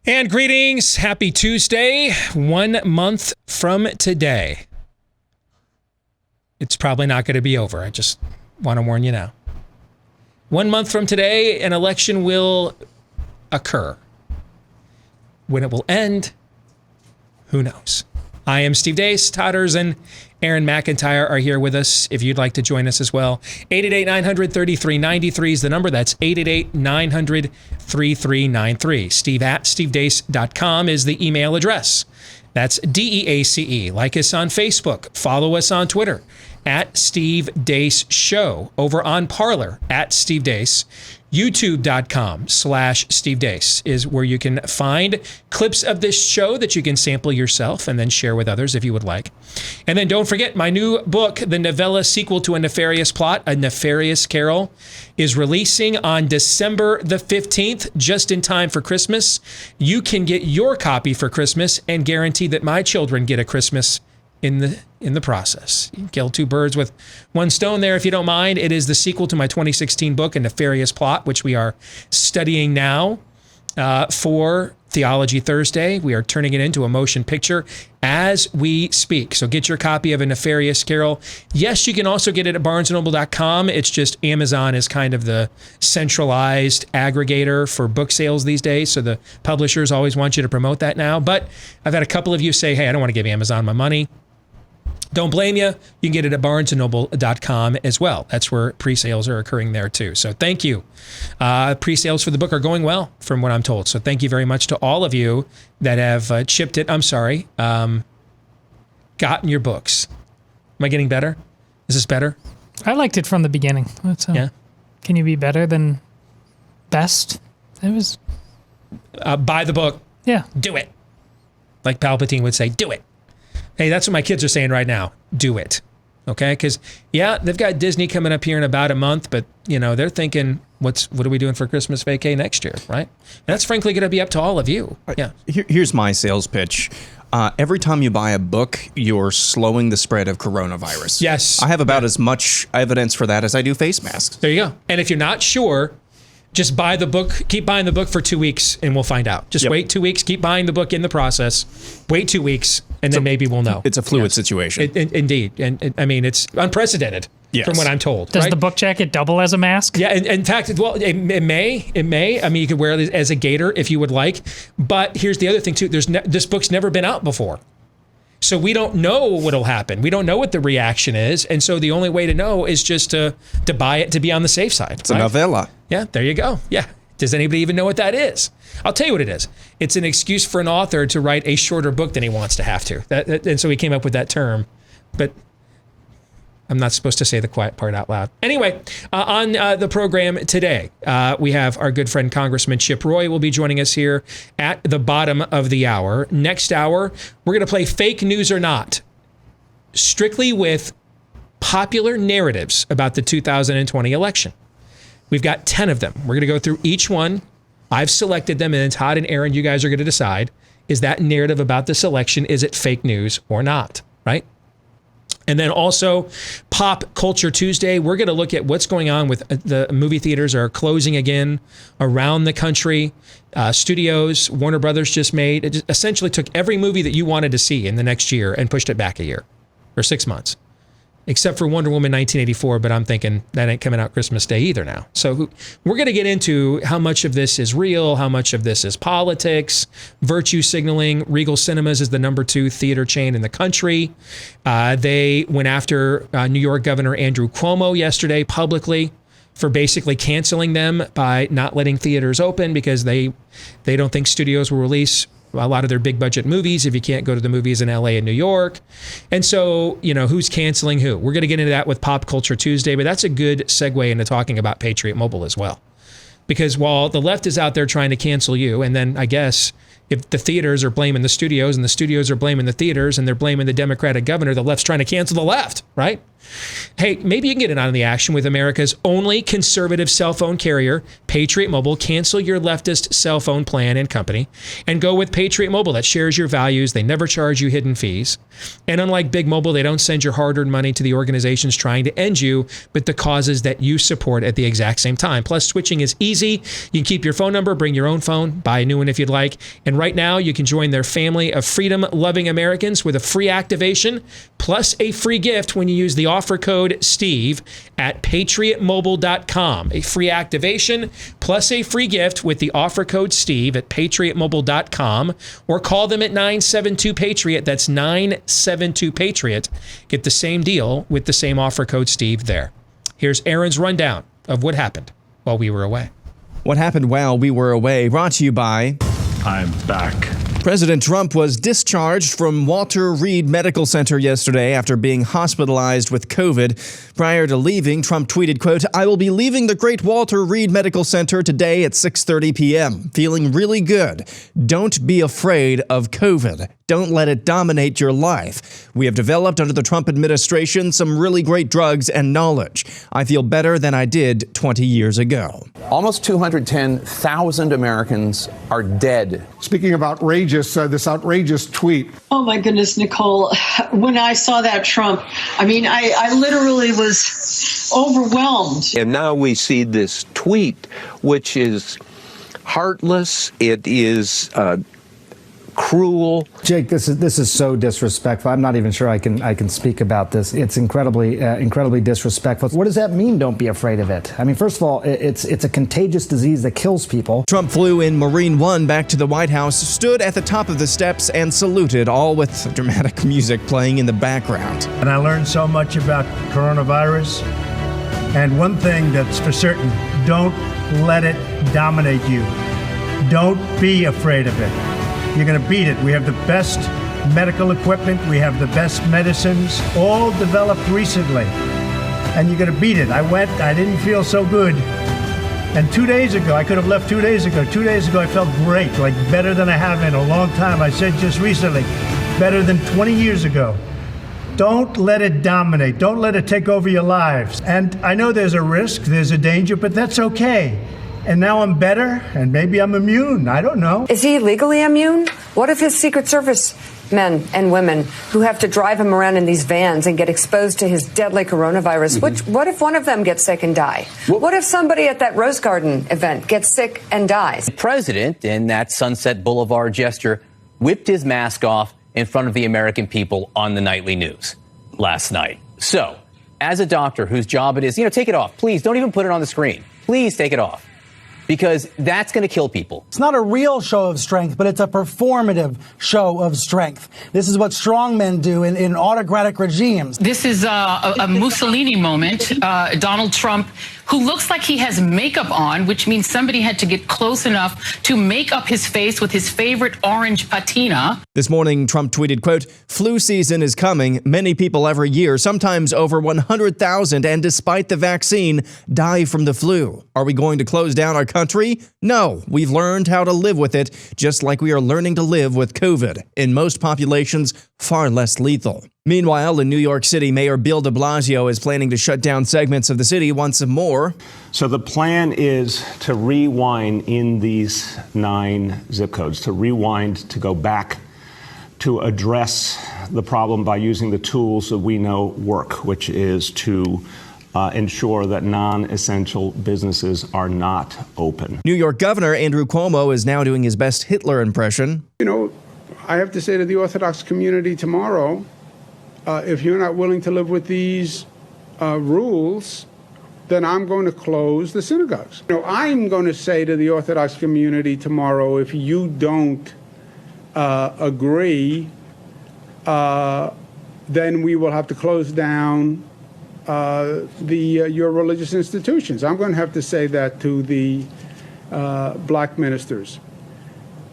And greetings. Happy Tuesday. 1 month from today. It's probably not going to be over. I just want to warn you now. 1 month from today, an election will occur. When it will end, who knows? I am Steve Deace. Todders and Aaron McIntyre are here with us. If you'd like to join us as well, 888-900-3393 is the number. That's 888-900-3393. Steve@stevedeace.com is the email address. That's DEACE. Like us on Facebook. Follow us on Twitter at Steve Deace Show. Over on Parler at Steve Deace. YouTube.com/Steve Deace is where you can find clips of this show that you can sample yourself and then share with others if you would like. And then don't forget, my new book, the novella sequel to A Nefarious Plot, A Nefarious Carol, is releasing on December the 15th, just in time for Christmas. You can get your copy for Christmas and guarantee that my children get a Christmas in the process. You kill two birds with one stone there, if you don't mind. It is the sequel to my 2016 book, A Nefarious Plot, which we are studying now for Theology Thursday. We are turning it into a motion picture as we speak. So get your copy of A Nefarious Carol. Yes, you can also get it at barnesandnoble.com. It's just Amazon is kind of the centralized aggregator for book sales these days. So the publishers always want you to promote that now. But I've had a couple of you say, hey, I don't want to give Amazon my money. Don't blame you. You can get it at barnesandnoble.com as well. That's where pre-sales are occurring there too. So thank you. Pre-sales for the book are going well from what I'm told. So thank you very much to all of you that have chipped it. I'm sorry. Gotten your books. Am I getting better? Is this better? I liked it from the beginning. Yeah. Can you be better than best? It was. Buy the book. Yeah. Do it. Like Palpatine would say, do it. Hey, that's what my kids are saying right now. Do it. Okay? Because, yeah, they've got Disney coming up here in about a month, but, you know, they're thinking, what are we doing for Christmas vacay next year, right? And that's frankly going to be up to all of you. Yeah. Here's my sales pitch. Every time you buy a book, you're slowing the spread of coronavirus. Yes. I have about as much evidence for that as I do face masks. There you go. And if you're not sure, just buy the book, keep buying the book for 2 weeks, and we'll find out. Just wait 2 weeks, keep buying the book in the process, wait 2 weeks, and then maybe we'll know. It's a fluid situation. Indeed. And I mean, it's unprecedented from what I'm told. Does the book jacket double as a mask? Yeah, in fact, well, it may. I mean, you could wear it as a gaiter if you would like. But here's the other thing, too. This book's never been out before. So we don't know what'll happen. We don't know what the reaction is. And so the only way to know is just to buy it to be on the safe side. It's a novella. Yeah, there you go. Yeah. Does anybody even know what that is? I'll tell you what it is. It's an excuse for an author to write a shorter book than he wants to have to. And so he came up with that term. But I'm not supposed to say the quiet part out loud. Anyway, on the program today, we have our good friend Congressman Chip Roy will be joining us here at the bottom of the hour. Next hour, we're going to play Fake News or Not, strictly with popular narratives about the 2020 election. We've got 10 of them. We're going to go through each one. I've selected them, and then Todd and Aaron, you guys are going to decide, is that narrative about this election, is it fake news or not, right? And then also Pop Culture Tuesday, we're going to look at what's going on with the movie theaters are closing again around the country. Studios, Warner Brothers just essentially took every movie that you wanted to see in the next year and pushed it back a year or 6 months. Except for Wonder Woman 1984, but I'm thinking that ain't coming out Christmas Day either now. So we're going to get into how much of this is real, how much of this is politics, virtue signaling. Regal Cinemas is the #2 theater chain in the country. They went after New York Governor Andrew Cuomo yesterday publicly for basically canceling them by not letting theaters open because they don't think studios will release a lot of their big budget movies if you can't go to the movies in LA and New York. And so, you know, who's canceling who? We're going to get into that with Pop Culture Tuesday, but that's a good segue into talking about Patriot Mobile as well. Because while the left is out there trying to cancel you, and then I guess if the theaters are blaming the studios and the studios are blaming the theaters and they're blaming the Democratic governor, the left's trying to cancel the left, right? Hey, maybe you can get in on the action with America's only conservative cell phone carrier, Patriot Mobile. Cancel your leftist cell phone plan and company and go with Patriot Mobile that shares your values. They never charge you hidden fees. And unlike Big Mobile, they don't send your hard-earned money to the organizations trying to end you, but the causes that you support at the exact same time. Plus, switching is easy. You can keep your phone number, bring your own phone, buy a new one if you'd like. And right now, you can join their family of freedom-loving Americans with a free activation plus a free gift when you use the offer code STEVE at patriotmobile.com. A free activation plus a free gift with the offer code STEVE at patriotmobile.com, or call them at 972-PATRIOT. That's 972-PATRIOT. Get the same deal with the same offer code STEVE there. Here's Aaron's rundown of what happened while we were away. What happened while we were away, brought to you by... I'm back. President Trump was discharged from Walter Reed Medical Center yesterday after being hospitalized with COVID. Prior to leaving, Trump tweeted, quote, "I will be leaving the great Walter Reed Medical Center today at 6:30 p.m. Feeling really good. Don't be afraid of COVID. Don't let it dominate your life. We have developed under the Trump administration some really great drugs and knowledge. I feel better than I did 20 years ago." Almost 210,000 Americans are dead. Speaking of outrageous, this outrageous tweet. Oh my goodness, Nicole. When I saw that Trump, I literally was overwhelmed. And now we see this tweet, which is heartless. It is cruel. Jake, this is so disrespectful. I'm not even sure I can speak about this. It's incredibly disrespectful. What does that mean? Don't be afraid of it. I mean, first of all, it's a contagious disease that kills people. Trump flew in Marine One back to the White House, stood at the top of the steps and saluted, all with dramatic music playing in the background. And I learned so much about coronavirus. And one thing that's for certain, don't let it dominate you. Don't be afraid of it. You're going to beat it. We have the best medical equipment. We have the best medicines, all developed recently. And you're going to beat it. I didn't feel so good. And 2 days ago, I could have left 2 days ago. 2 days ago, I felt great, like better than I have in a long time. I said just recently, better than 20 years ago. Don't let it dominate. Don't let it take over your lives. And I know there's a risk, there's a danger, but that's okay. And now I'm better, and maybe I'm immune. I don't know. Is he legally immune? What if his Secret Service men and women who have to drive him around in these vans and get exposed to his deadly coronavirus? What if one of them gets sick and die? What if somebody at that Rose Garden event gets sick and dies? The president, in that Sunset Boulevard gesture, whipped his mask off in front of the American people on the nightly news last night. So, as a doctor whose job it is, take it off. Please, don't even put it on the screen. Please take it off. Because that's going to kill people. It's not a real show of strength, but it's a performative show of strength. This is what strong men do in autocratic regimes. This is a Mussolini moment. Donald Trump, who looks like he has makeup on, which means somebody had to get close enough to make up his face with his favorite orange patina. This morning, Trump tweeted, quote, "Flu season is coming. Many people every year, sometimes over 100,000, and despite the vaccine, die from the flu. Are we going to close down our country? No, we've learned how to live with it, just like we are learning to live with COVID. In most populations, far less lethal." Meanwhile, in New York City, Mayor Bill de Blasio is planning to shut down segments of the city once more. So the plan is to rewind in these 9 zip codes, to rewind, to go back, to address the problem by using the tools that we know work, which is to ensure that non-essential businesses are not open. New York Governor Andrew Cuomo is now doing his best Hitler impression. I have to say to the Orthodox community tomorrow, if you're not willing to live with these rules, then I'm going to close the synagogues. I'm going to say to the Orthodox community tomorrow, if you don't agree, then we will have to close down your religious institutions. I'm going to have to say that to the black ministers.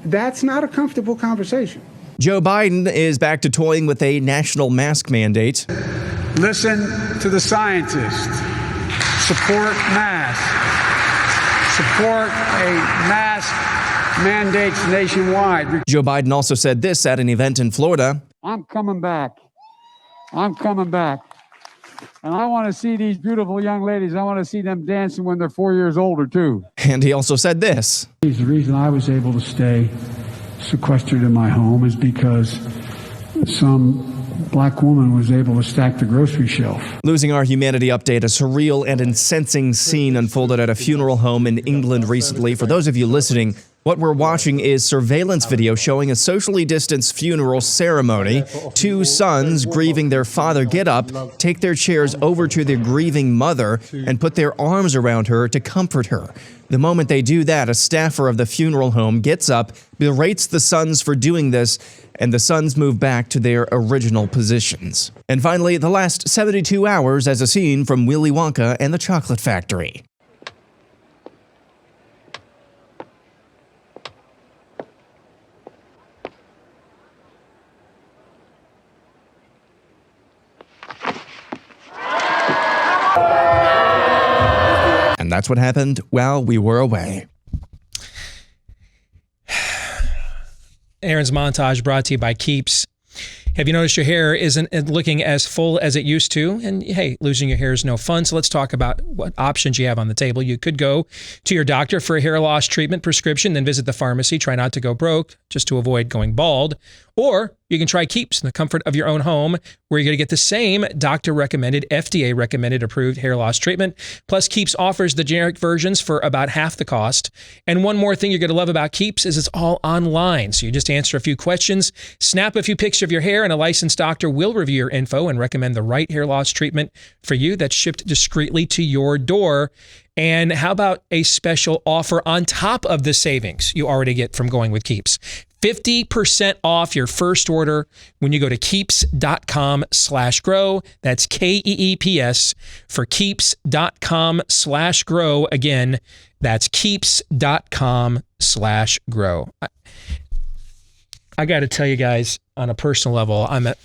That's not a comfortable conversation. Joe Biden is back to toying with a national mask mandate. Listen to the scientists. Support masks. Support a mask mandates nationwide. Joe Biden also said this at an event in Florida. I'm coming back. I'm coming back. And I want to see these beautiful young ladies. I want to see them dancing when they're 4 years older, too. And he also said this. The reason I was able to stay sequestered in my home is because some black woman was able to stack the grocery shelf. Losing our humanity update, a surreal and incensing scene unfolded at a funeral home in England recently. For those of you listening, what we're watching is surveillance video showing a socially distanced funeral ceremony. Two sons grieving their father get up, take their chairs over to the grieving mother, and put their arms around her to comfort her. The moment they do that, a staffer of the funeral home gets up, berates the sons for doing this, and the sons move back to their original positions. And finally, the last 72 hours as a scene from Willy Wonka and the Chocolate Factory. And that's what happened while we were away. Aaron's montage brought to you by Keeps. Have you noticed your hair isn't looking as full as it used to? And hey, losing your hair is no fun. So let's talk about what options you have on the table. You could go to your doctor for a hair loss treatment prescription, then visit the pharmacy. Try not to go broke just to avoid going bald. Or you can try Keeps in the comfort of your own home, where you're going to get the same doctor-recommended, FDA-recommended approved hair loss treatment. Plus, Keeps offers the generic versions for about half the cost. And one more thing you're going to love about Keeps is it's all online. So you just answer a few questions, snap a few pictures of your hair, and a licensed doctor will review your info and recommend the right hair loss treatment for you that's shipped discreetly to your door. And how about a special offer on top of the savings you already get from going with Keeps? 50% off your first order when you go to keeps.com/grow. That's KEEPS for keeps.com/grow. Again, that's keeps.com/grow. I got to tell you guys, on a personal level, I'm at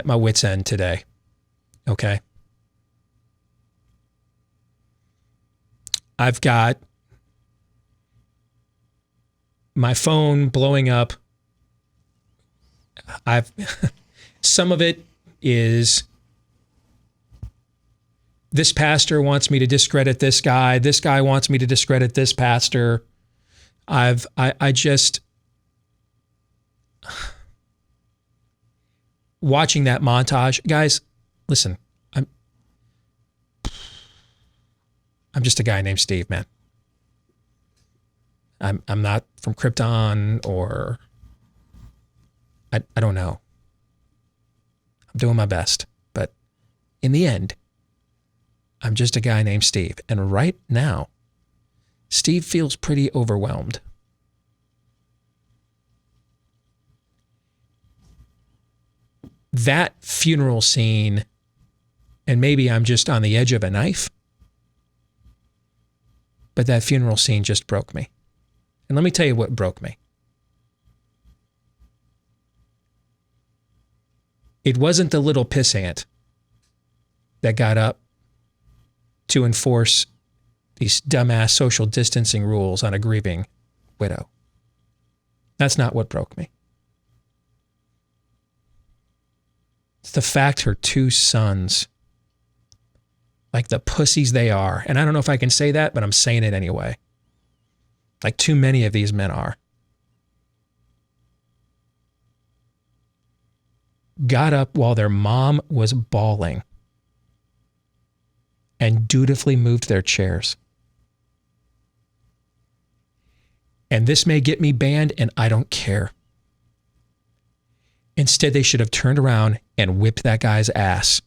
my wit's end today. Okay. I've got my phone blowing up. Some of it is this pastor wants me to discredit this guy. This guy wants me to discredit this pastor. I just watching that montage, guys, listen, I'm just a guy named Steve, man. I'm not from Krypton, or I don't know. I'm doing my best, but in the end, I'm just a guy named Steve. And right now, Steve feels pretty overwhelmed. That funeral scene, and maybe I'm just on the edge of a knife, but that funeral scene just broke me. And let me tell you what broke me. It wasn't the little pissant that got up to enforce these dumbass social distancing rules on a grieving widow. That's not what broke me. It's the fact her two sons, like the pussies they are, and I don't know if I can say that, but I'm saying it anyway. Like too many of these men are. Got up while their mom was bawling and dutifully moved their chairs. And this may get me banned, and I don't care. Instead, they should have turned around and whipped that guy's ass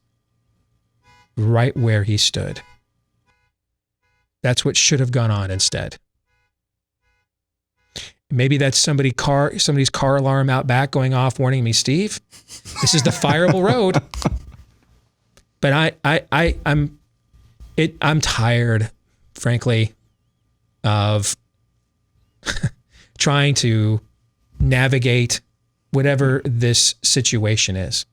right where he stood. That's what should have gone on instead. Maybe that's somebody's car alarm out back going off warning me, Steve, this is the fireable road. But I'm tired, frankly, of trying to navigate whatever this situation is.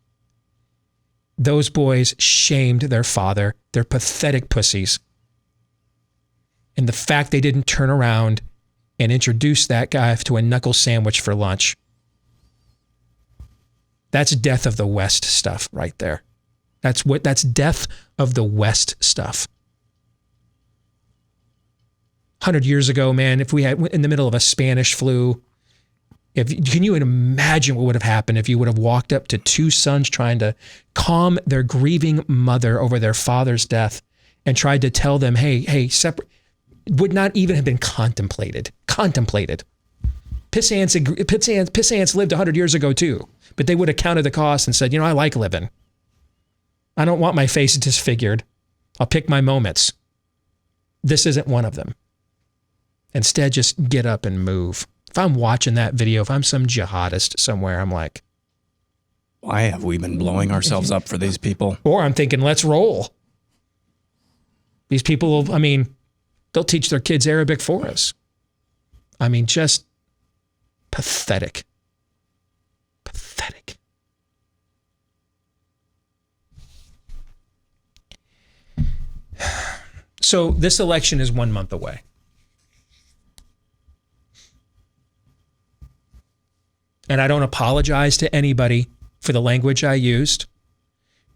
Those boys shamed their father. They're pathetic pussies. And the fact they didn't turn around and introduce that guy to a knuckle sandwich for lunch. That's death of the West stuff right there. That's death of the West stuff. 100 years ago, man, if we had in the middle of a Spanish flu, can you imagine what would have happened if you would have walked up to two sons trying to calm their grieving mother over their father's death and tried to tell them, hey, separate, would not even have been contemplated. Piss ants lived 100 years ago too, but they would have counted the cost and said, I like living. I don't want my face disfigured. I'll pick my moments. This isn't one of them. Instead, just get up and move. If I'm watching that video, if I'm some jihadist somewhere, I'm like, why have we been blowing ourselves up for these people? Or I'm thinking, let's roll. These people, they'll teach their kids Arabic for us. Just pathetic. Pathetic. So this election is 1 month away. And I don't apologize to anybody for the language I used.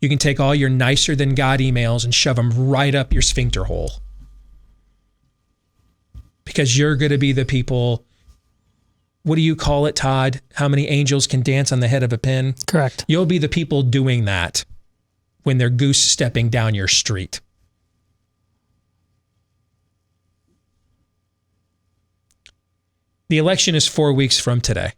You can take all your nicer than God emails and shove them right up your sphincter hole. Because you're going to be the people, what do you call it, Todd? How many angels can dance on the head of a pin? Correct. You'll be the people doing that when they're goose stepping down your street. The election is 4 weeks from today.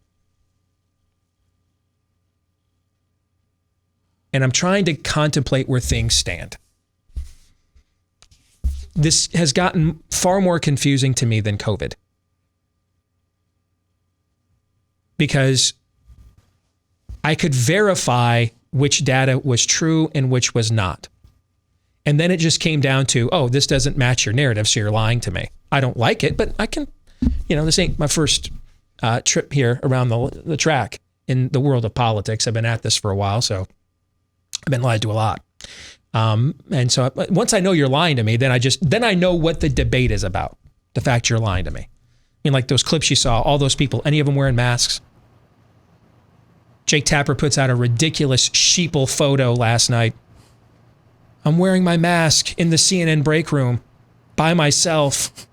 And I'm trying to contemplate where things stand. This has gotten far more confusing to me than COVID. Because I could verify which data was true and which was not. And then it just came down to, this doesn't match your narrative, so you're lying to me. I don't like it, but I can, this ain't my first trip here around the track in the world of politics. I've been at this for a while, so I've been lied to a lot. And so once I know you're lying to me, then I know what the debate is about. The fact you're lying to me. Like those clips you saw, all those people, any of them wearing masks. Jake Tapper puts out a ridiculous sheeple photo last night. I'm wearing my mask in the CNN break room by myself.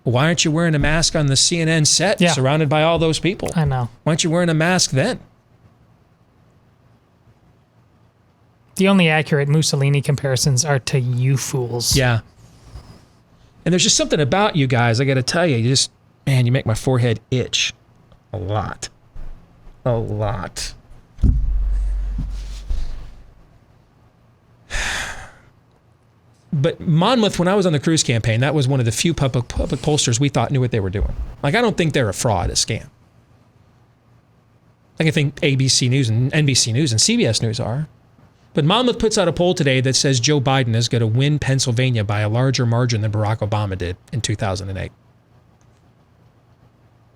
Why aren't you wearing a mask on the CNN set surrounded by all those people? I know. Why aren't you wearing a mask then? The only accurate Mussolini comparisons are to you fools. Yeah. And there's just something about you guys, I got to tell you, you make my forehead itch a lot. A lot. But Monmouth, when I was on the Cruz campaign, that was one of the few public pollsters we thought knew what they were doing. I don't think they're a fraud, a scam. I think ABC News and NBC News and CBS News are. But Monmouth puts out a poll today that says Joe Biden is going to win Pennsylvania by a larger margin than Barack Obama did in 2008.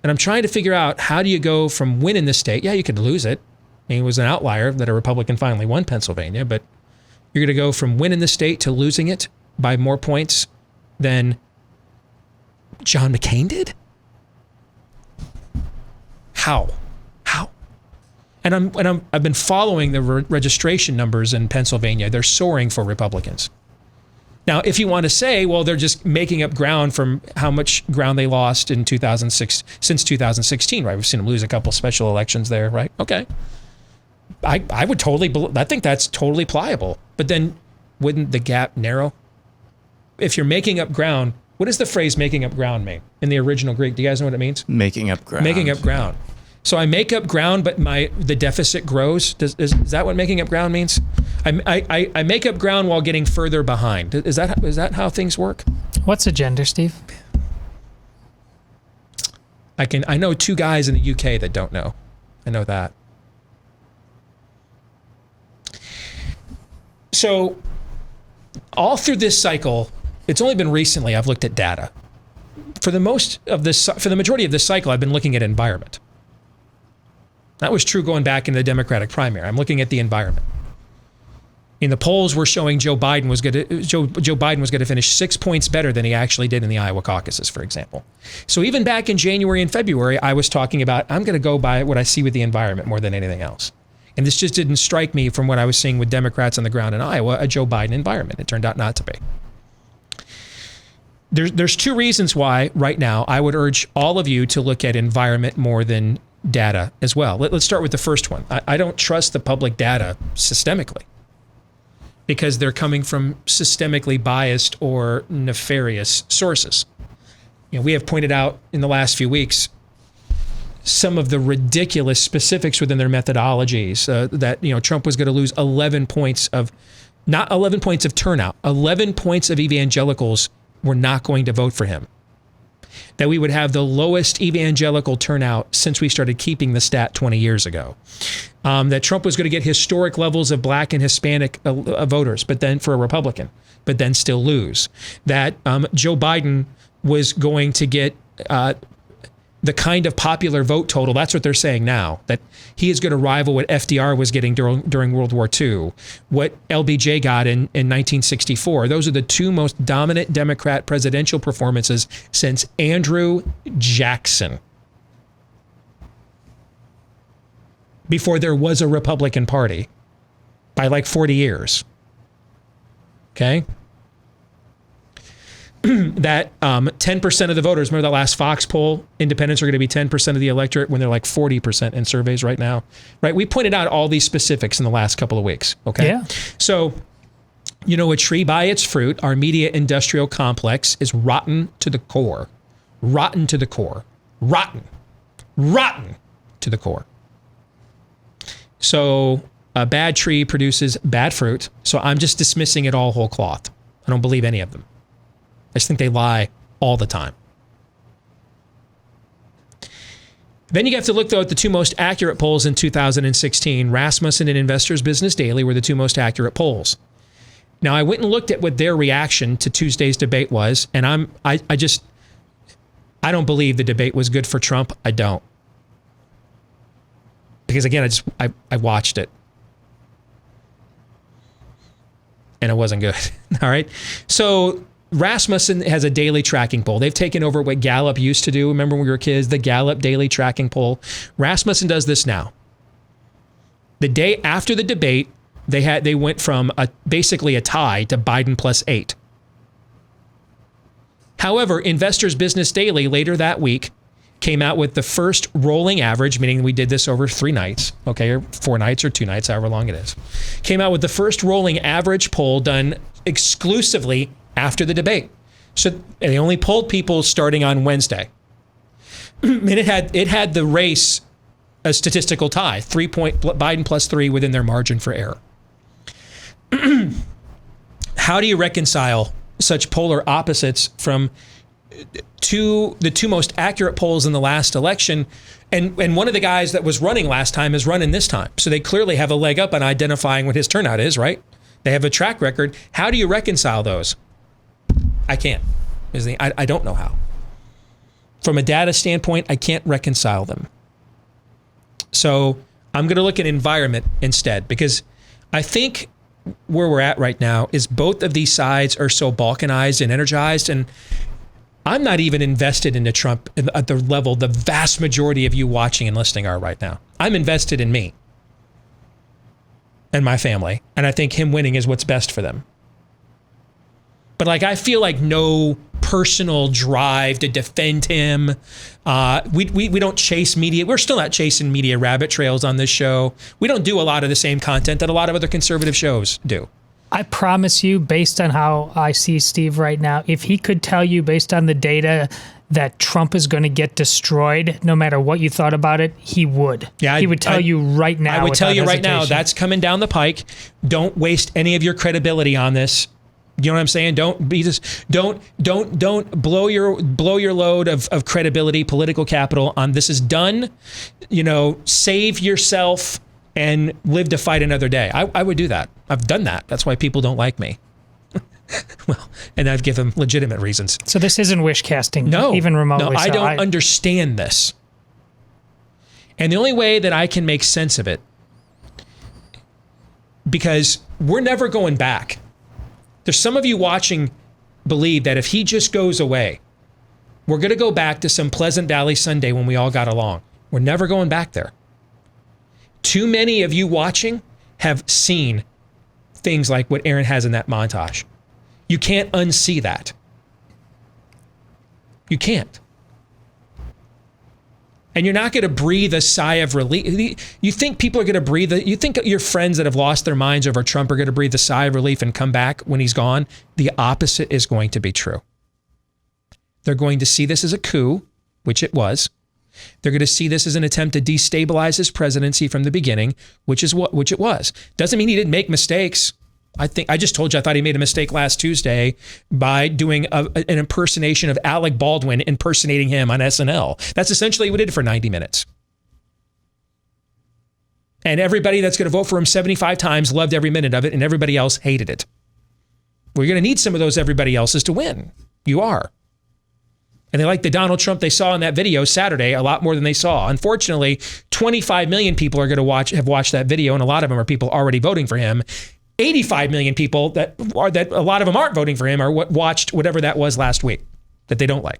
And I'm trying to figure out, how do you go from winning the state? Yeah, you could lose it. It was an outlier that a Republican finally won Pennsylvania, but you're going to go from winning the state to losing it by more points than John McCain did? How? And I've been following the registration numbers in Pennsylvania. They're soaring for Republicans. Now, if you want to say, well, they're just making up ground from how much ground they lost in 2006 since 2016, right? We've seen them lose a couple special elections there, right? Okay. I would I think that's totally pliable. But then wouldn't the gap narrow? If you're making up ground, what does the phrase making up ground mean in the original Greek? Do you guys know what it means? Making up ground. Making up ground. So I make up ground, but the deficit grows. Is that what making up ground means? I make up ground while getting further behind. Is that how things work? What's a gender, Steve? I know two guys in the UK that don't know. I know that. So all through this cycle, it's only been recently I've looked at data. For the majority of this cycle, I've been looking at environment. That was true going back in the Democratic primary. I'm looking at the environment. And the polls were showing Joe Biden was going to finish 6 points better than he actually did in the Iowa caucuses, for example. So even back in January and February, I was talking about, I'm going to go by what I see with the environment more than anything else. And this just didn't strike me from what I was seeing with Democrats on the ground in Iowa, a Joe Biden environment. It turned out not to be. There's two reasons why right now I would urge all of you to look at environment more than data as well. Let's start with the first one. I don't trust the public data systemically, because they're coming from systemically biased or nefarious sources. We have pointed out in the last few weeks some of the ridiculous specifics within their methodologies, that Trump was going to lose 11 points of, not 11 points of turnout, 11 points of evangelicals were not going to vote for him. That we would have the lowest evangelical turnout since we started keeping the stat 20 years ago. That Trump was going to get historic levels of black and Hispanic voters, but then for a Republican, but then still lose. That Joe Biden was going to get the kind of popular vote total, that's what they're saying now, that he is going to rival what FDR was getting during World War II, what LBJ got in 1964. Those are the two most dominant Democrat presidential performances since Andrew Jackson, before there was a Republican Party, by like 40 years. Okay? That 10% of the voters, remember that last Fox poll, independents are going to be 10% of the electorate when they're like 40% in surveys right now, right? We pointed out all these specifics in the last couple of weeks, okay? Yeah. So, a tree by its fruit, our media industrial complex is rotten to the core. Rotten to the core. Rotten to the core. So a bad tree produces bad fruit. So I'm just dismissing it all whole cloth. I don't believe any of them. I just think they lie all the time. Then you have to look, though, at the two most accurate polls in 2016. Rasmussen and Investors Business Daily were the two most accurate polls. Now, I went and looked at what their reaction to Tuesday's debate was, and I don't believe the debate was good for Trump. I don't. Because, again, I watched it. And it wasn't good. All right? So Rasmussen has a daily tracking poll. They've taken over what Gallup used to do. Remember when we were kids, the Gallup daily tracking poll? Rasmussen does this now. The day after the debate, they went from basically a tie to Biden +8. However, Investors Business Daily later that week came out with the first rolling average, meaning we did this over 3 nights, okay, or 4 nights or 2 nights, however long it is. Came out with the first rolling average poll done exclusively after the debate. So they only polled people starting on Wednesday. And it had the race a statistical tie, Biden +3 within their margin for error. How do you reconcile such polar opposites from the two most accurate polls in the last election? And one of the guys that was running last time is running this time. So they clearly have a leg up on identifying what his turnout is, right? They have a track record. How do you reconcile those? I can't. I don't know how. From a data standpoint, I can't reconcile them. So I'm going to look at environment instead, because I think where we're at right now is both of these sides are so balkanized and energized, and I'm not even invested into Trump at the level the vast majority of you watching and listening are right now. I'm invested in me and my family, and I think him winning is what's best for them. But I feel like no personal drive to defend him. We don't chase media. We're still not chasing media rabbit trails on this show. We don't do a lot of the same content that a lot of other conservative shows do. I promise you, based on how I see Steve right now, if he could tell you based on the data that Trump is going to get destroyed, no matter what you thought about it, he would. Yeah, he would tell you right now. I would tell you right now, that's coming down the pike. Don't waste any of your credibility on this. You know what I'm saying? Don't blow your load of credibility, political capital on this is done. Save yourself and live to fight another day. I would do that. I've done that. That's why people don't like me. Well, and I've given them legitimate reasons. So this isn't wish casting, no, even remotely. No, I don't understand this. And the only way that I can make sense of it, because we're never going back. There's some of you watching believe that if he just goes away, we're going to go back to some Pleasant Valley Sunday when we all got along. We're never going back there. Too many of you watching have seen things like what Aaron has in that montage. You can't unsee that. You can't. And you're not going to breathe a sigh of relief. You think people are going to breathe, you think your friends that have lost their minds over Trump are going to breathe a sigh of relief and come back when he's gone? The opposite is going to be true. They're going to see this as a coup, which it was. They're going to see this as an attempt to destabilize his presidency from the beginning, which it was. Doesn't mean he didn't make mistakes. I just told you I thought he made a mistake last Tuesday by doing an impersonation of Alec Baldwin impersonating him on SNL. That's essentially what he did for 90 minutes. And everybody that's going to vote for him 75 times loved every minute of it, and everybody else hated it. We're going to need some of those everybody else's to win. You are. And they like the Donald Trump they saw in that video Saturday a lot more than they saw. Unfortunately, 25 million people are going to have watched that video, and a lot of them are people already voting for him. 85 million people that a lot of them aren't voting for him are what watched whatever that was last week that they don't like.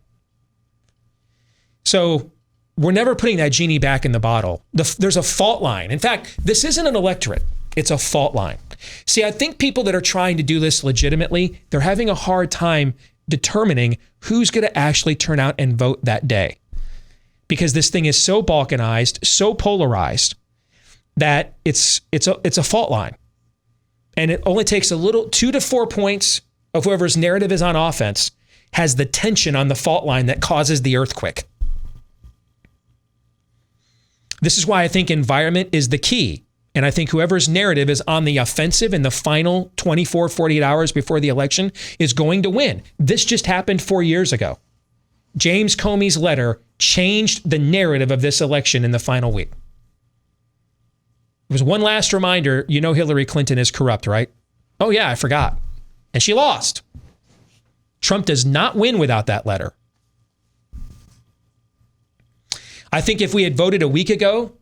So we're never putting that genie back in the bottle. There's a fault line. In fact, this isn't an electorate. It's a fault line. See, I think people that are trying to do this legitimately, they're having a hard time determining who's going to actually turn out and vote that day. Because this thing is so balkanized, so polarized that it's a fault line. And it only takes a little 2 to 4 points of whoever's narrative is on offense has the tension on the fault line that causes the earthquake. This is why I think environment is the key. And I think whoever's narrative is on the offensive in the final 24, 48 hours before the election is going to win. This just happened 4 years ago. James Comey's letter changed the narrative of this election in the final week. It was one last reminder, you know Hillary Clinton is corrupt, right? Oh yeah, I forgot. And she lost. Trump does not win without that letter. I think if we had voted a week ago,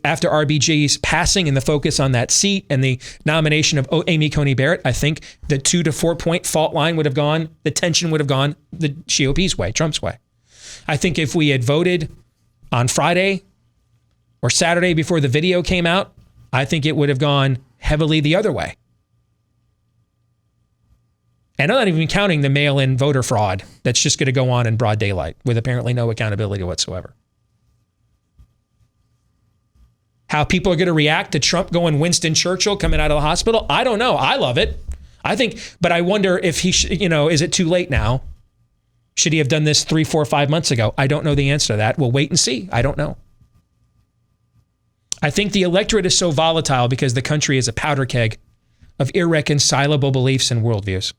after RBG's passing and the focus on that seat and the nomination of Amy Coney Barrett, I think the 2 to 4 point fault line would have gone, the tension would have gone the GOP's way, Trump's way. I think if we had voted on Friday or Saturday before the video came out, I think it would have gone heavily the other way. And I'm not even counting the mail-in voter fraud that's just going to go on in broad daylight with apparently no accountability whatsoever. How people are going to react to Trump going Winston Churchill coming out of the hospital, I don't know. I love it. I think, but I wonder if he, is it too late now? Should he have done this 3, 4, 5 months ago? I don't know the answer to that. We'll wait and see. I don't know. I think the electorate is so volatile because the country is a powder keg of irreconcilable beliefs and worldviews.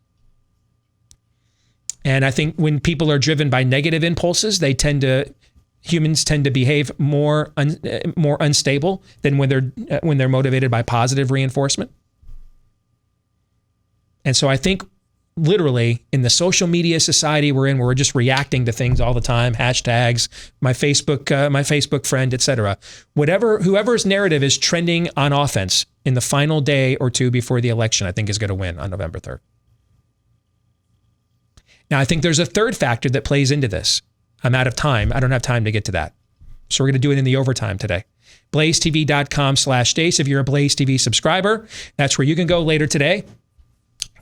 And I think when people are driven by negative impulses, humans tend to behave more unstable than when they're motivated by positive reinforcement. And so I think literally in the social media society we're in, where we're just reacting to things all the time, hashtags, my Facebook friend, etc. Whoever's narrative is trending on offense in the final day or two before the election, I think is going to win on November 3rd. Now, I think there's a third factor that plays into this. I'm out of time. I don't have time to get to that. So we're going to do it in the overtime today. BlazeTV.com/Deace. If you're a Blaze TV subscriber, that's where you can go later today.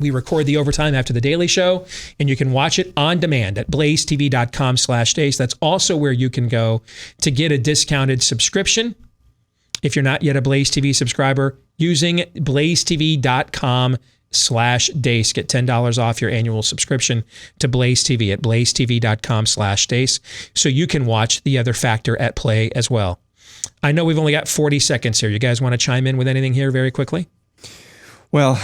We record the overtime after the Daily Show, and you can watch it on demand at BlazeTV.com/Deace. That's also where you can go to get a discounted subscription. If you're not yet a Blaze TV subscriber, using BlazeTV.com/Deace. Get $10 off your annual subscription to Blaze TV at BlazeTV.com/Deace, so you can watch the other factor at play as well. I know we've only got 40 seconds here. You guys want to chime in with anything here very quickly? Well,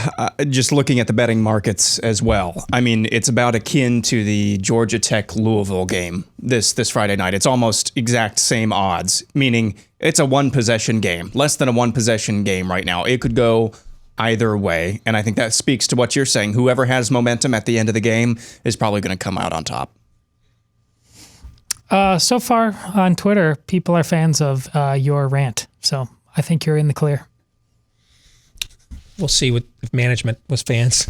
just looking at the betting markets as well. I mean, it's about akin to the Georgia Tech Louisville game this Friday night. It's almost exact same odds, meaning it's a one possession game, less than a one possession game right now. It could go either way, and I think that speaks to what you're saying. Whoever has momentum at the end of the game is probably going to come out on top. So far on Twitter, people are fans of your rant, so I think you're in the clear. we'll see if management was fans.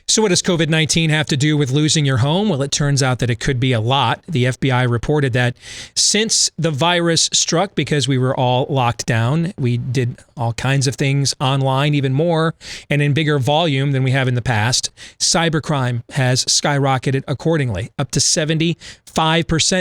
So what does COVID-19 have to do with losing your home? Well, it turns out that it could be a lot. The FBI reported that since the virus struck, because we were all locked down, we did all kinds of things online, even more, and in bigger volume than we have in the past. Cybercrime has skyrocketed accordingly, up to 75%.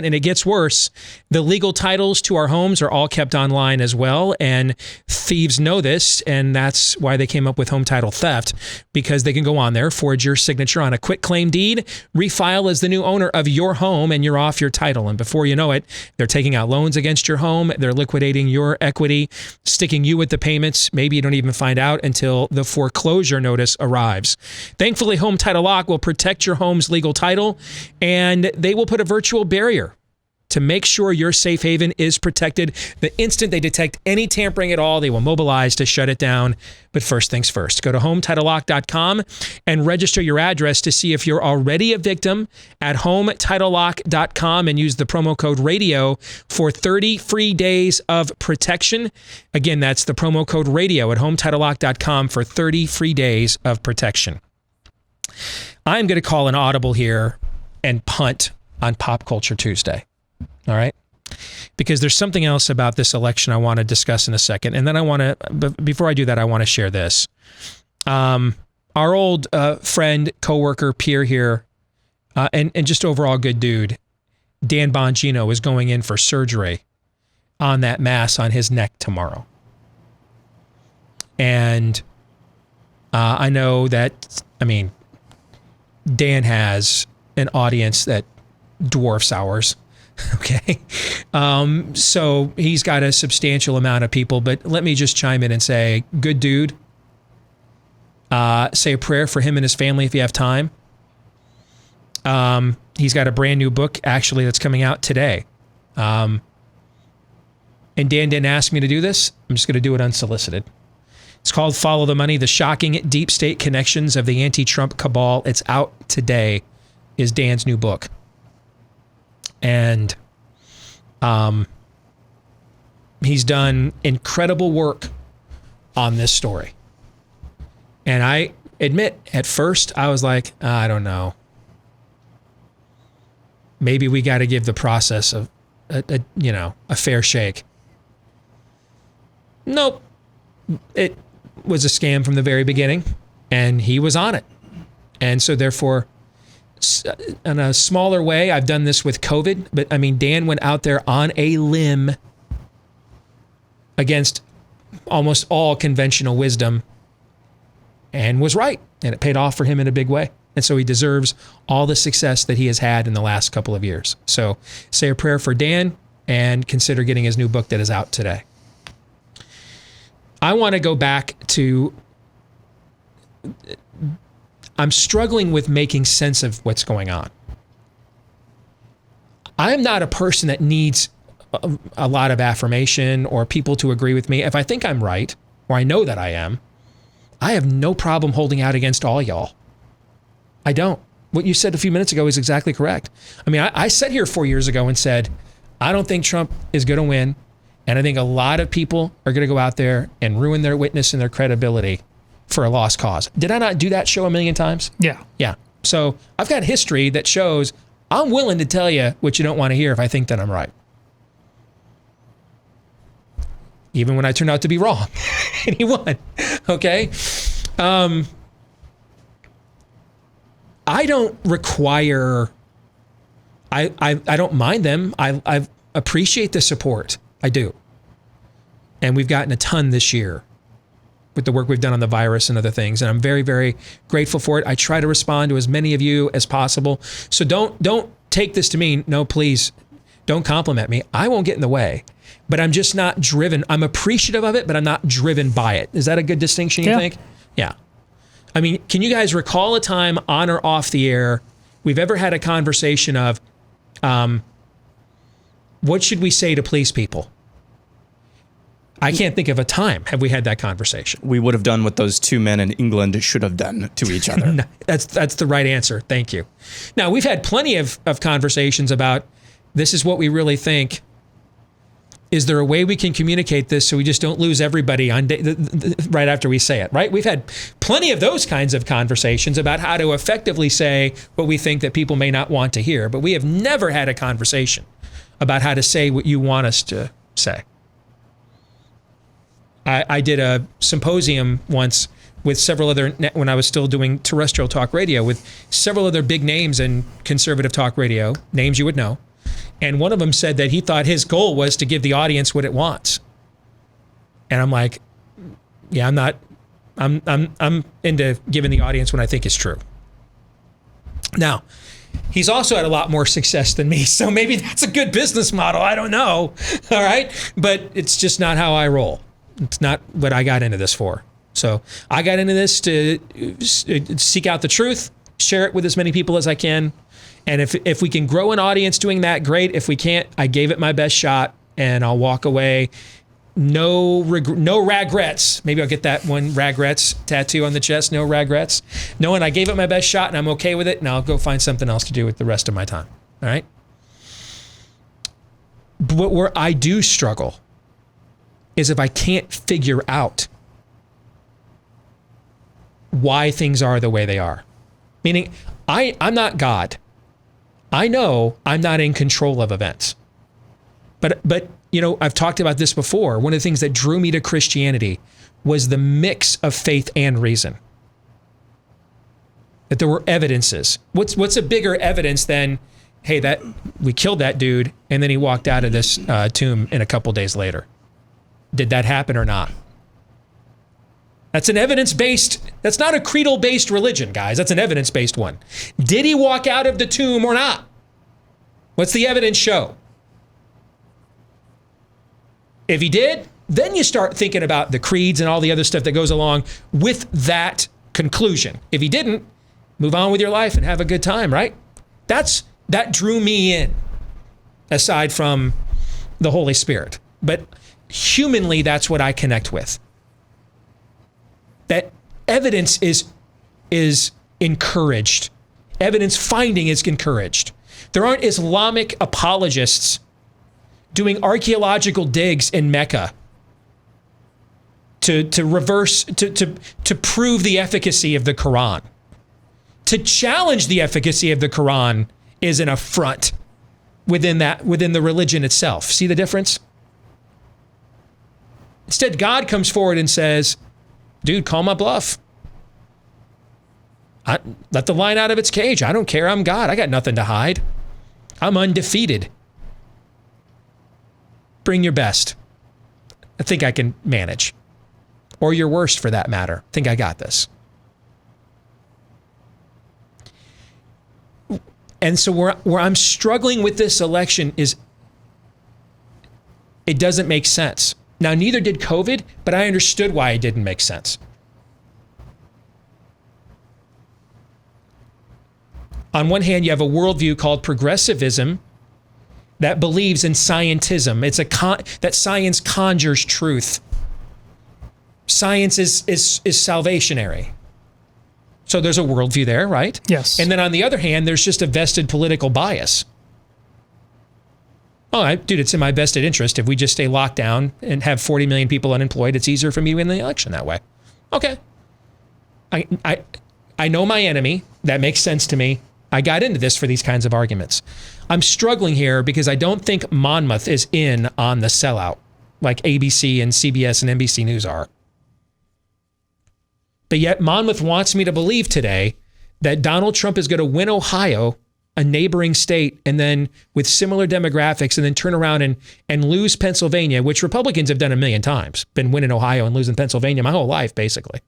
And it gets worse. The legal titles to our homes are all kept online as well. And thieves know this. And that's why they came up with home title theft, because they can go on there, forge your signature on a quitclaim deed, refile as the new owner of your home, and you're off your title. And before you know it, they're taking out loans against your home. They're liquidating your equity, sticking you with the payments. Maybe you don't even find out until the foreclosure notice arrives. Thankfully, Home Title Lock will protect your home's legal title, and they will put a virtual barrier to make sure your safe haven is protected. The instant they detect any tampering at all, they will mobilize to shut it down. But first things first, go to HometitleLock.com and register your address to see if you're already a victim at HometitleLock.com, and use the promo code RADIO for 30 free days of protection. Again, that's the promo code RADIO at HometitleLock.com for 30 free days of protection. I'm going to call an audible here and punt on Pop Culture Tuesday. All right? Because there's something else about this election I want to discuss in a second. And then but before I do that, I want to share this. Our old friend, coworker, peer here, and just overall good dude, Dan Bongino, is going in for surgery on that mass on his neck tomorrow. And I know that, Dan has an audience that dwarfs ours. Okay. So he's got a substantial amount of people, but let me just chime in and say, good dude. Say a prayer for him and his family if you have time. He's got a brand new book, actually, that's coming out today. And Dan didn't ask me to do this. I'm just going to do it unsolicited. It's called Follow the Money, The Shocking Deep State Connections of the Anti-Trump Cabal. It's out today, is Dan's new book. And he's done incredible work on this story. And I admit, at first, I was like, I don't know. Maybe we got to give the process a fair shake. Nope. It was a scam from the very beginning, and he was on it. And so therefore, in a smaller way, I've done this with COVID, but Dan went out there on a limb against almost all conventional wisdom and was right. And it paid off for him in a big way. And so he deserves all the success that he has had in the last couple of years. So say a prayer for Dan and consider getting his new book that is out today. I want to go back to, I'm struggling with making sense of what's going on. I'm not a person that needs a lot of affirmation or people to agree with me. If I think I'm right, or I know that I am, I have no problem holding out against all y'all. I don't. What you said a few minutes ago is exactly correct. I sat here 4 years ago and said, I don't think Trump is going to win. And I think a lot of people are going to go out there and ruin their witness and their credibility for a lost cause. Did I not do that show a million times? Yeah. Yeah. So I've got history that shows I'm willing to tell you what you don't want to hear if I think that I'm right. Even when I turned out to be wrong. And he won. Okay? I don't require... I don't mind them. I appreciate the support. I do. And we've gotten a ton this year with the work we've done on the virus and other things. And I'm very, very grateful for it. I try to respond to as many of you as possible. So don't take this to mean, no, please don't compliment me. I won't get in the way, but I'm just not driven. I'm appreciative of it, but I'm not driven by it. Is that a good distinction, you think? Yeah. Can you guys recall a time on or off the air we've ever had a conversation of, what should we say to please people? I can't think of a time have we had that conversation. We would have done what those two men in England should have done to each other. No, that's the right answer. Thank you. Now, we've had plenty of conversations about this is what we really think. Is there a way we can communicate this so we just don't lose everybody on right after we say it, right? We've had plenty of those kinds of conversations about how to effectively say what we think that people may not want to hear, but we have never had a conversation about how to say what you want us to say. I did a symposium once with several other, when I was still doing terrestrial talk radio, with several other big names in conservative talk radio, names you would know. And one of them said that he thought his goal was to give the audience what it wants. And I'm like, yeah, I'm into giving the audience what I think is true. Now, he's also had a lot more success than me, so maybe that's a good business model. I don't know. All right. But it's just not how I roll. It's not what I got into this for. So I got into this to seek out the truth, share it with as many people as I can. And if we can grow an audience doing that, great. If we can't, I gave it my best shot, and I'll walk away. No regrets. Maybe I'll get that one regrets tattoo on the chest. No regrets. Knowing I gave it my best shot and I'm okay with it, and I'll go find something else to do with the rest of my time. All right? But where I do struggle is if I can't figure out why things are the way they are. Meaning, I'm not God. I know I'm not in control of events. But you know, I've talked about this before. One of the things that drew me to Christianity was the mix of faith and reason. That there were evidences. What's a bigger evidence than, hey, that we killed that dude and then he walked out of this tomb in a couple days later? Did that happen or not? That's an evidence-based, that's not a creedal-based religion, guys. That's an evidence-based one. Did he walk out of the tomb or not? What's the evidence show? If he did, then you start thinking about the creeds and all the other stuff that goes along with that conclusion. If he didn't, move on with your life and have a good time, right? That drew me in, aside from the Holy Spirit. But humanly, that's what I connect with. That evidence is encouraged. Evidence finding is encouraged. There aren't Islamic apologists doing archaeological digs in Mecca to prove the efficacy of the Quran. To challenge the efficacy of the Quran is an affront within the religion itself. See the difference? Instead, God comes forward and says, dude, call my bluff. Let the lion out of its cage. I don't care. I'm God. I got nothing to hide. I'm undefeated. Bring your best. I think I can manage. Or your worst, for that matter. I think I got this. And so where I'm struggling with this election is it doesn't make sense. Now, neither did COVID, but I understood why it didn't make sense. On one hand, you have a worldview called progressivism that believes in scientism. It's that science conjures truth. Science is salvationary. So there's a worldview there, right? Yes. And then on the other hand, there's just a vested political bias. Oh, dude, it's in my vested interest. If we just stay locked down and have 40 million people unemployed, it's easier for me to win the election that way. Okay. I know my enemy. That makes sense to me. I got into this for these kinds of arguments. I'm struggling here because I don't think Monmouth is in on the sellout like ABC and CBS and NBC News are. But yet Monmouth wants me to believe today that Donald Trump is going to win Ohio, a neighboring state, and then with similar demographics, and then turn around and lose Pennsylvania, which Republicans have done a million times, been winning Ohio and losing Pennsylvania my whole life, basically.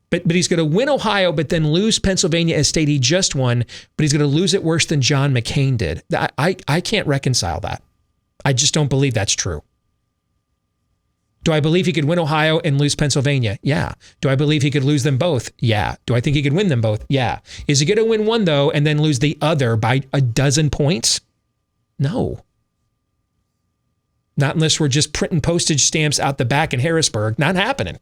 But he's going to win Ohio, but then lose Pennsylvania, a state he just won, but he's going to lose it worse than John McCain did. I can't reconcile that. I just don't believe that's true. Do I believe he could win Ohio and lose Pennsylvania? Yeah. Do I believe he could lose them both? Yeah. Do I think he could win them both? Yeah. Is he going to win one, though, and then lose the other by a dozen points? No. Not unless we're just printing postage stamps out the back in Harrisburg. Not happening.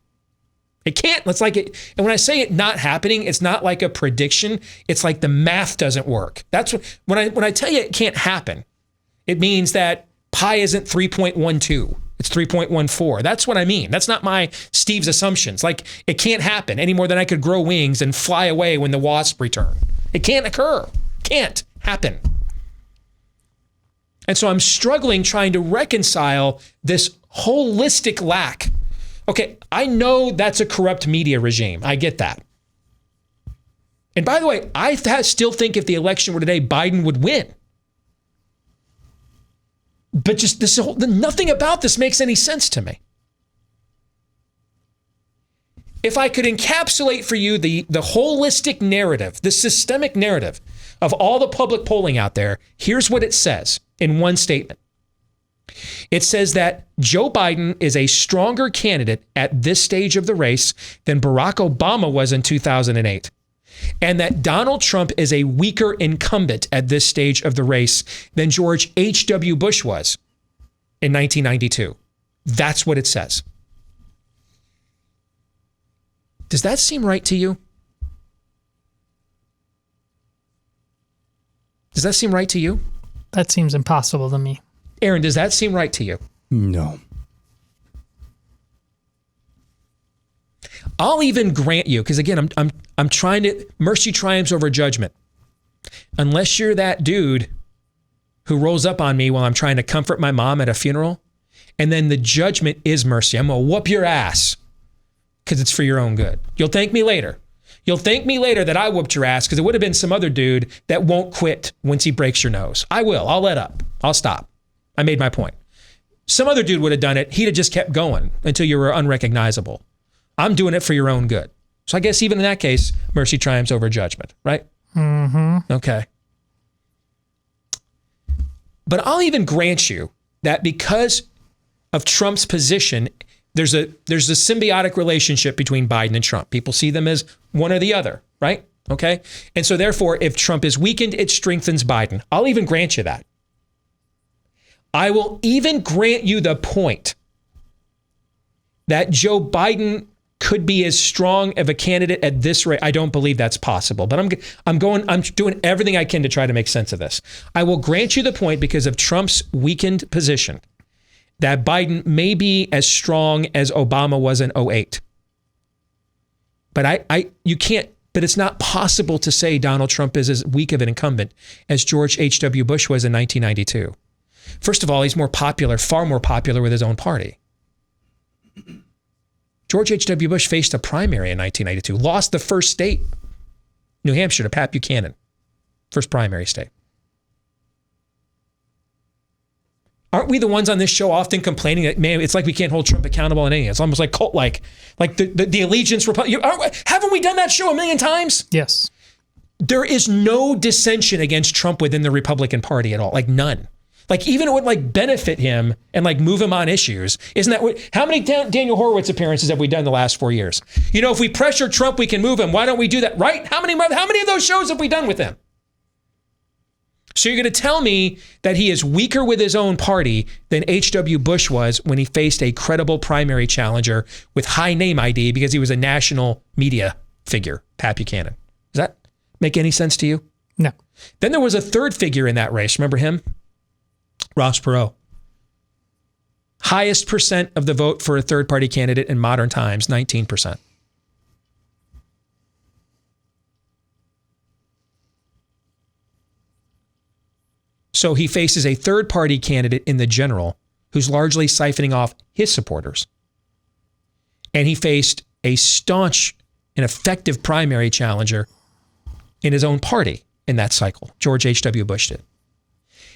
It can't. It's like it. And when I say it not happening, it's not like a prediction. It's like the math doesn't work. That's when I tell you it can't happen, it means that pi isn't 3.12. It's 3.14. That's what I mean. That's not Steve's assumptions. Like, it can't happen any more than I could grow wings and fly away when the wasps return. It can't occur. Can't happen. And so I'm struggling trying to reconcile this holistic lack. Okay, I know that's a corrupt media regime. I get that. And by the way, I still think if the election were today, Biden would win. But just nothing about this makes any sense to me. If I could encapsulate for you the holistic narrative, the systemic narrative of all the public polling out there, here's what it says in one statement. It says that Joe Biden is a stronger candidate at this stage of the race than Barack Obama was in 2008. And that Donald Trump is a weaker incumbent at this stage of the race than George H.W. Bush was in 1992. That's what it says. Does that seem right to you? Does that seem right to you? That seems impossible to me. Aaron, does that seem right to you? No. I'll even grant you, because again, I'm trying to, mercy triumphs over judgment. Unless you're that dude who rolls up on me while I'm trying to comfort my mom at a funeral, and then the judgment is mercy. I'm going to whoop your ass because it's for your own good. You'll thank me later. You'll thank me later that I whooped your ass because it would have been some other dude that won't quit once he breaks your nose. I will. I'll let up. I'll stop. I made my point. Some other dude would have done it. He'd have just kept going until you were unrecognizable. I'm doing it for your own good. So I guess even in that case, mercy triumphs over judgment, right? Mm-hmm. Okay. But I'll even grant you that because of Trump's position, there's a symbiotic relationship between Biden and Trump. People see them as one or the other, right? Okay. And so therefore, if Trump is weakened, it strengthens Biden. I'll even grant you that. I will even grant you the point that Joe Biden could be as strong of a candidate at this rate. I don't believe that's possible, but I'm doing everything I can to try to make sense of this. I will grant you the point because of Trump's weakened position that Biden may be as strong as Obama was in 2008. But but it's not possible to say Donald Trump is as weak of an incumbent as George H.W. Bush was in 1992. First of all, he's more popular, far more popular with his own party. George H.W. Bush faced a primary in 1992, lost the first state, New Hampshire, to Pat Buchanan, first primary state. Aren't we the ones on this show often complaining that, man, it's like we can't hold Trump accountable in anything? It's almost like cult-like, like the allegiance. Haven't we done that show a million times? Yes. There is no dissension against Trump within the Republican Party at all, like none. Like even it would like benefit him and like move him on issues. Isn't that what, how many Daniel Horowitz appearances have we done the last 4 years? You know, if we pressure Trump, we can move him. Why don't we do that? Right? How many of those shows have we done with him? So you're going to tell me that he is weaker with his own party than H.W. Bush was when he faced a credible primary challenger with high name ID because he was a national media figure, Pat Buchanan. Does that make any sense to you? No. Then there was a third figure in that race. Remember him? Ross Perot. Highest percent of the vote for a third party candidate in modern times, 19%. So he faces a third party candidate in the general who's largely siphoning off his supporters. And he faced a staunch and effective primary challenger in his own party in that cycle. George H.W. Bush did.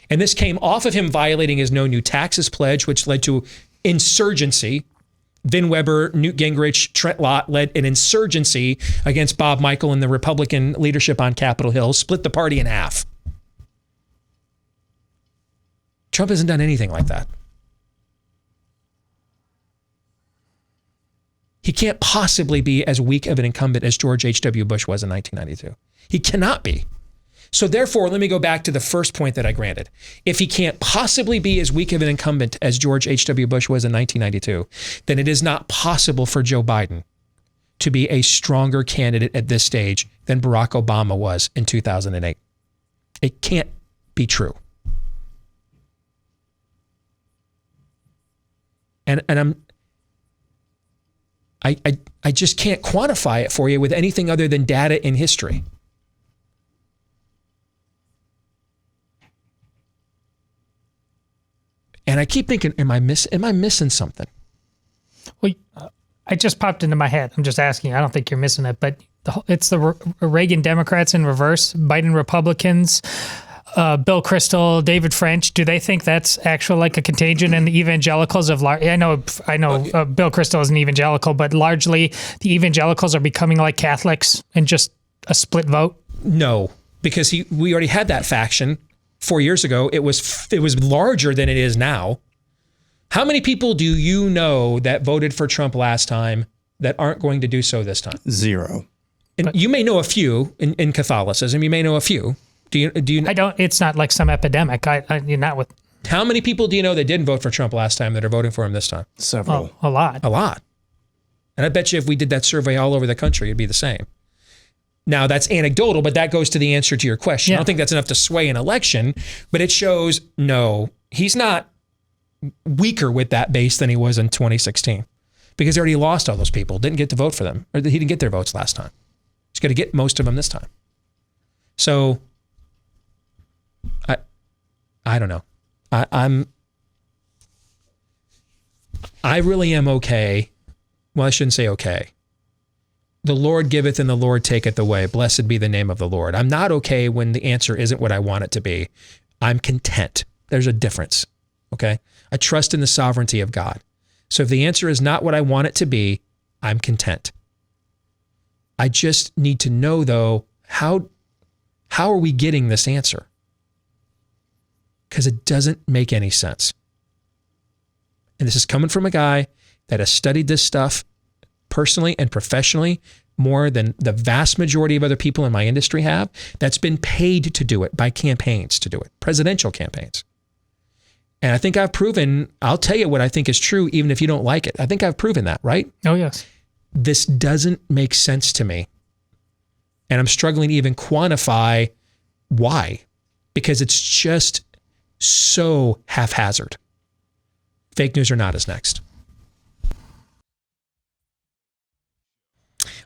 And this came off of him violating his no new taxes pledge, which led to insurgency. Vin Weber, Newt Gingrich, Trent Lott led an insurgency against Bob Michael and the Republican leadership on Capitol Hill, split the party in half. Trump hasn't done anything like that. He can't possibly be as weak of an incumbent as George H.W. Bush was in 1992. He cannot be. So therefore, let me go back to the first point that I granted. If he can't possibly be as weak of an incumbent as George H.W. Bush was in 1992, then it is not possible for Joe Biden to be a stronger candidate at this stage than Barack Obama was in 2008. It can't be true. And I just can't quantify it for you with anything other than data in history. And I keep thinking, am I missing something? Well, it just popped into my head. I'm just asking. I don't think you're missing it, but it's the Reagan Democrats in reverse, Biden Republicans, Bill Kristol, David French. Do they think that's actual like a contagion? And the evangelicals of I know Bill Kristol is an evangelical, but largely the evangelicals are becoming like Catholics and just a split vote. No, because we already had that faction 4 years ago. It was larger than it is now. How many people do you know that voted for Trump last time that aren't going to do so this time? Zero. And you may know a few in Catholicism. You may know a few. Do you? I don't. It's not like some epidemic. You're not with. How many people do you know that didn't vote for Trump last time that are voting for him this time? Several. A lot. A lot. And I bet you if we did that survey all over the country, it'd be the same. Now, that's anecdotal, but that goes to the answer to your question. Yeah. I don't think that's enough to sway an election, but it shows, no, he's not weaker with that base than he was in 2016 because he already lost all those people, didn't get to vote for them, or he didn't get their votes last time. He's going to get most of them this time. So, I don't know. I really am okay. Well, I shouldn't say okay. The Lord giveth and the Lord taketh away. Blessed be the name of the Lord. I'm not okay when the answer isn't what I want it to be. I'm content. There's a difference. Okay? I trust in the sovereignty of God. So if the answer is not what I want it to be, I'm content. I just need to know, though, how are we getting this answer? Because it doesn't make any sense. And this is coming from a guy that has studied this stuff personally and professionally more than the vast majority of other people in my industry have, that's been paid to do it by campaigns to do it, presidential campaigns. And I think I've proven, I'll tell you what I think is true, even if you don't like it. I think I've proven that, right? Oh, yes. This doesn't make sense to me. And I'm struggling to even quantify why, because it's just so haphazard. Fake news or not is next.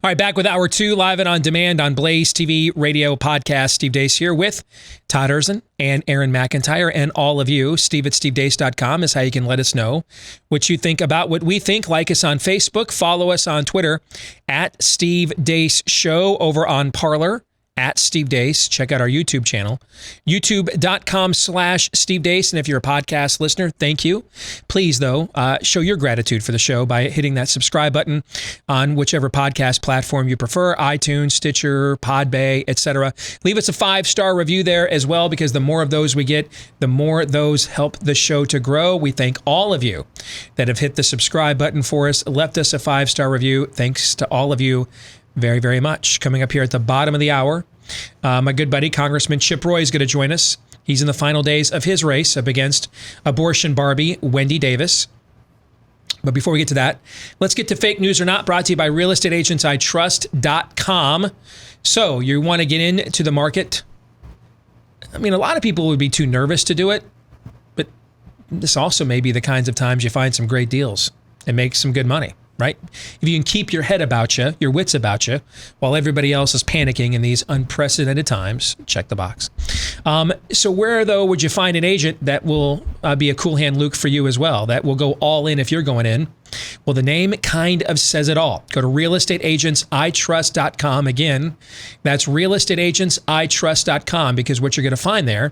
All right, back with Hour 2, live and on demand on Blaze TV, radio, podcast. Steve Deace here with Todd Erzin and Aaron McIntyre and all of you. Steve at stevedeace.com is how you can let us know what you think about what we think. Like us on Facebook. Follow us on Twitter at Steve Deace Show, over on Parler at Steve Deace. Check out our YouTube channel, youtube.com/Steve Deace. And if you're a podcast listener, thank you. Please, though, show your gratitude for the show by hitting that subscribe button on whichever podcast platform you prefer, iTunes, Stitcher, Podbay, etc. Leave us a 5-star review there as well, because the more of those we get, the more those help the show to grow. We thank all of you that have hit the subscribe button for us, left us a 5-star review. Thanks to all of you very, very much. Coming up here at the bottom of the hour, my good buddy, Congressman Chip Roy, is going to join us. He's in the final days of his race up against abortion Barbie, Wendy Davis. But before we get to that, let's get to Fake News or Not, brought to you by realestateagentsitrust.com. So you want to get into the market. I mean, a lot of people would be too nervous to do it, but this also may be the kinds of times you find some great deals and make some good money. Right? If you can keep your head about you, your wits about you, while everybody else is panicking in these unprecedented times, check the box. So where, though, would you find an agent that will be a cool hand Luke for you as well, that will go all in if you're going in? Well, the name kind of says it all. Go to realestateagentsitrust.com. Again, that's realestateagentsitrust.com, because what you're going to find there,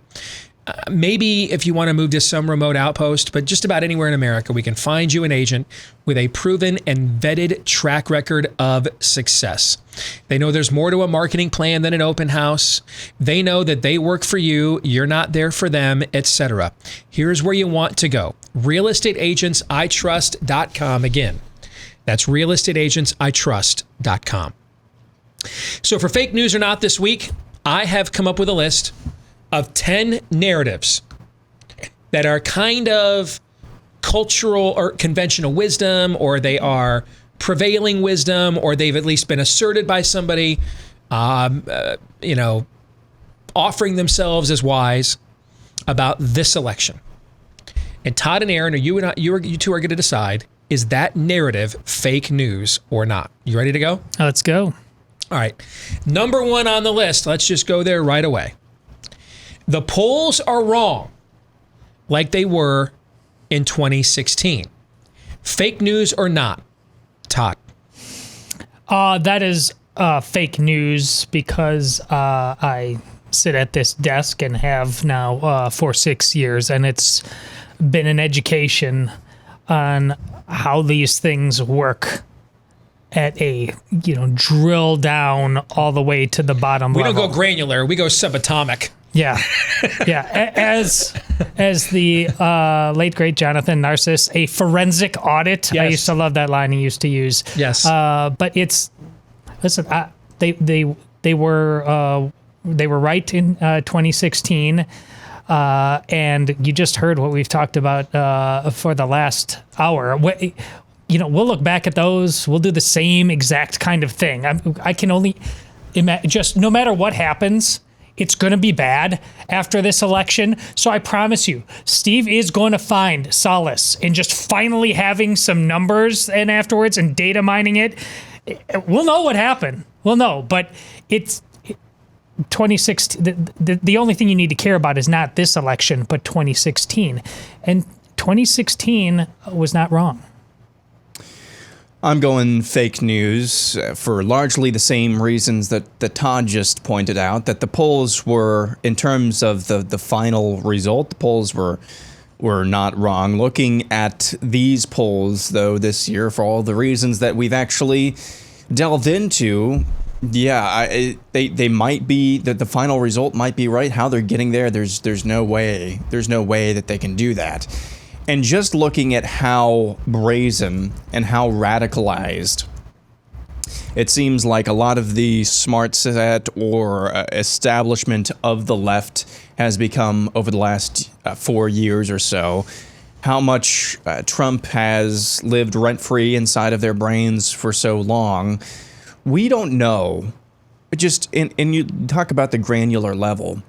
maybe if you want to move to some remote outpost, but just about anywhere in America, we can find you an agent with a proven and vetted track record of success. They know there's more to a marketing plan than an open house. They know that they work for you, you're not there for them, etc. Here's where you want to go. realestateagentsitrust.com. Again, that's realestateagentsitrust.com. So for Fake News or Not this week, I have come up with a list of 10 narratives that are kind of cultural or conventional wisdom, or they are prevailing wisdom, or they've at least been asserted by somebody, offering themselves as wise about this election. And Todd and Aaron, you two are going to decide, is that narrative fake news or not? You ready to go? Let's go. All right. Number 1 on the list. Let's just go there right away. The polls are wrong, like they were in 2016. Fake news or not? Todd. That is fake news because I sit at this desk and have now for 6 years, and it's been an education on how these things work at a, drill down all the way to the bottom level. We don't go granular, we go subatomic. Yeah. Yeah. As the late, great Jonathan Narcissus, a forensic audit. Yes. I used to love that line he used to use. Yes. But listen, they were right in 2016. And you just heard what we've talked about for the last hour. We'll look back at those. We'll do the same exact kind of thing. I can only imagine, just no matter what happens, it's going to be bad after this election. So I promise you, Steve is going to find solace in just finally having some numbers and afterwards and data mining it. We'll know what happened. We'll know. But it's 2016. The only thing you need to care about is not this election, but 2016. And 2016 was not wrong. I'm going fake news for largely the same reasons that Todd just pointed out, that the polls were, in terms of the final result, the polls were not wrong. Looking at these polls, though, this year, for all the reasons that we've actually delved into, they might be, the final result might be right. How they're getting there, there's no way that they can do that. And just looking at how brazen and how radicalized it seems like a lot of the smart set or establishment of the left has become over the last 4 years or so, how much Trump has lived rent-free inside of their brains for so long, we don't know. Just and you talk about the granular level,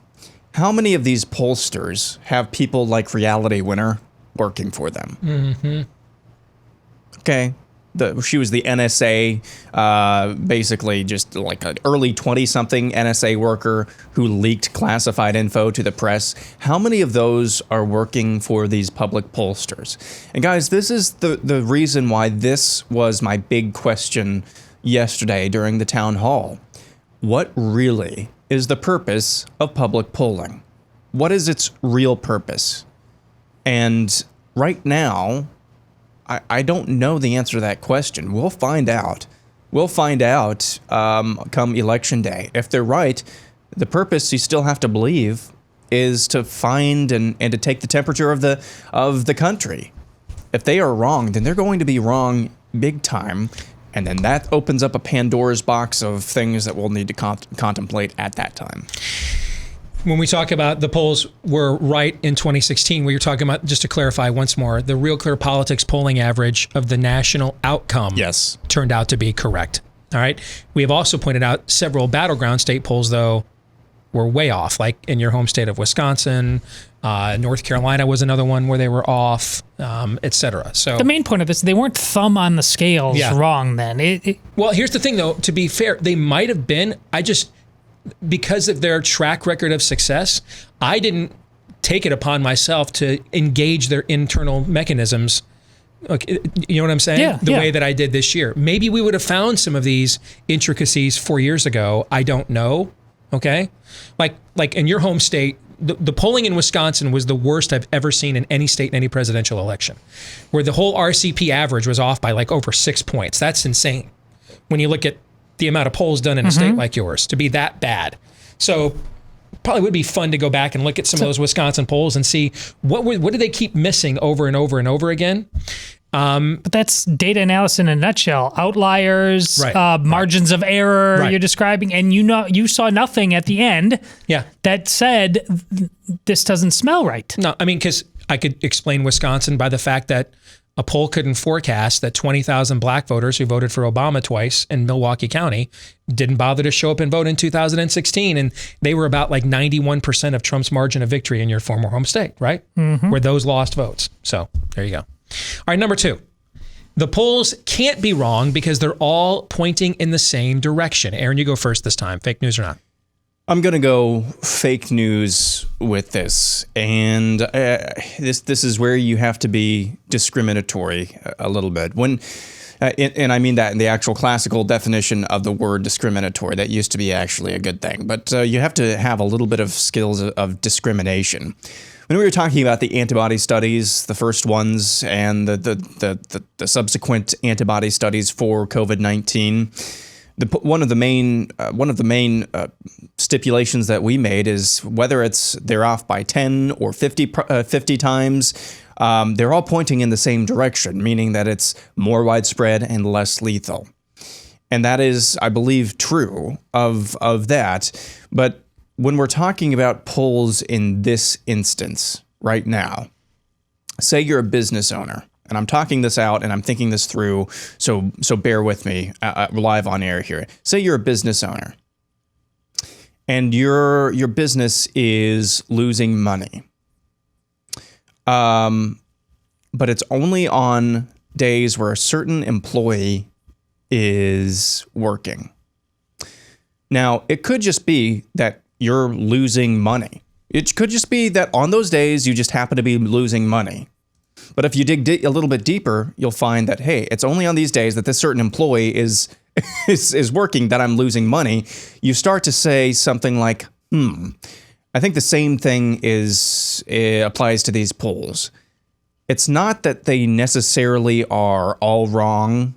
how many of these pollsters have people like Reality Winner working for them? Mm-hmm. Okay. She was the NSA, basically just like an early 20-something NSA worker who leaked classified info to the press. How many of those are working for these public pollsters? And guys, this is the reason why this was my big question yesterday during the town hall. What really is the purpose of public polling? What is its real purpose? And right now, I don't know the answer to that question. We'll find out. We'll find out come election day. If they're right, the purpose, you still have to believe, is to find and to take the temperature of the country. If they are wrong, then they're going to be wrong big time. And then that opens up a Pandora's box of things that we'll need to contemplate at that time. When we talk about the polls were right in 2016, we were talking about, just to clarify once more, the Real Clear Politics polling average of the national outcome turned out to be correct. All right. We have also pointed out several battleground state polls, though, were way off, like in your home state of Wisconsin. North Carolina was another one where they were off, et cetera. So the main point of this, they weren't thumb on the scales wrong then. Well, here's the thing, though. To be fair, they might have been. Because of their track record of success, I didn't take it upon myself to engage their internal mechanisms. Okay, you know what I'm saying? Yeah, the way that I did this year. Maybe we would have found some of these intricacies 4 years ago. I don't know. Okay? Like in your home state, the polling in Wisconsin was the worst I've ever seen in any state in any presidential election, where the whole RCP average was off by like over 6 points. That's insane when you look at the amount of polls done in a state like yours to be that bad. So probably would be fun to go back and look at some of those Wisconsin polls and see what do they keep missing over and over and over again. But that's data analysis in a nutshell. Outliers, margins of error you're describing, and you saw nothing at the end that said this doesn't smell right. No, I mean, because I could explain Wisconsin by the fact that A poll couldn't forecast that 20,000 black voters who voted for Obama twice in Milwaukee County didn't bother to show up and vote in 2016. And they were about like 91% of Trump's margin of victory in your former home state, right? Mm-hmm. Were those lost votes. So there you go. All right, number 2. The polls can't be wrong because they're all pointing in the same direction. Aaron, you go first this time. Fake news or not? I'm going to go fake news with this. And this is where you have to be discriminatory a little bit. When, and I mean that in the actual classical definition of the word discriminatory. That used to be actually a good thing. But you have to have a little bit of skills of discrimination. When we were talking about the antibody studies, the first ones, and the subsequent antibody studies for COVID-19, one of the main stipulations that we made is whether they're off by 10 or 50 times, they're all pointing in the same direction, meaning that it's more widespread and less lethal. And that is, I believe, true of that. But when we're talking about polls in this instance right now, say you're a business owner. And I'm talking this out and I'm thinking this through, so bear with me. We're live on air here. Say you're a business owner and your business is losing money. But it's only on days where a certain employee is working. Now, it could just be that you're losing money. It could just be that on those days you just happen to be losing money. But if you dig a little bit deeper, you'll find that, hey, it's only on these days that this certain employee is working that I'm losing money. You start to say something like, I think the same thing applies to these polls. It's not that they necessarily are all wrong,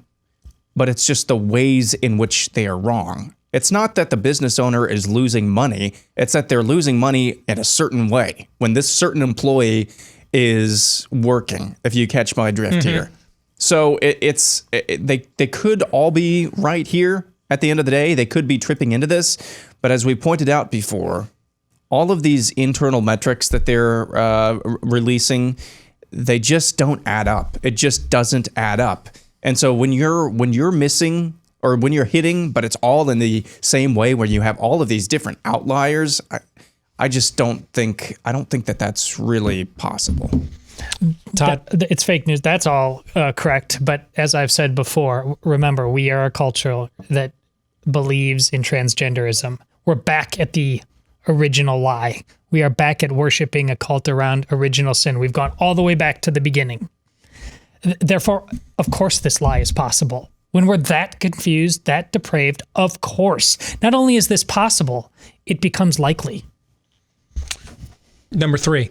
but it's just the ways in which they are wrong. It's not that the business owner is losing money. It's that they're losing money in a certain way when this certain employee is working, if you catch my drift here. So they could all be right here at the end of the day. They could be tripping into this. But as we pointed out before, all of these internal metrics that they're releasing, they just don't add up. It just doesn't add up. And so when you're missing or when you're hitting, but it's all in the same way where you have all of these different outliers, I don't think that that's really possible. Todd? It's fake news. That's all correct. But as I've said before, remember, we are a culture that believes in transgenderism. We're back at the original lie. We are back at worshiping a cult around original sin. We've gone all the way back to the beginning. Therefore, of course, this lie is possible. When we're that confused, that depraved, of course. Not only is this possible, it becomes likely. Number 3,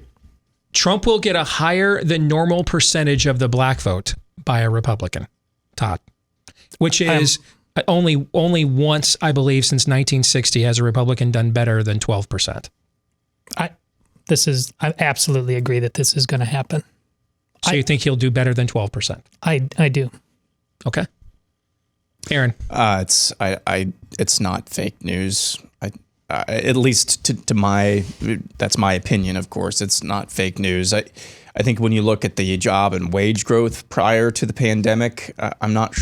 Trump will get a higher than normal percentage of the black vote by a Republican, Todd, which is only once, I believe, since 1960 has a Republican done better than 12%. I absolutely agree that this is going to happen. So you think he'll do better than 12%? I do. Okay. Aaron? It's not fake news. At least that's my opinion, of course. It's not fake news. I think when you look at the job and wage growth prior to the pandemic, I'm not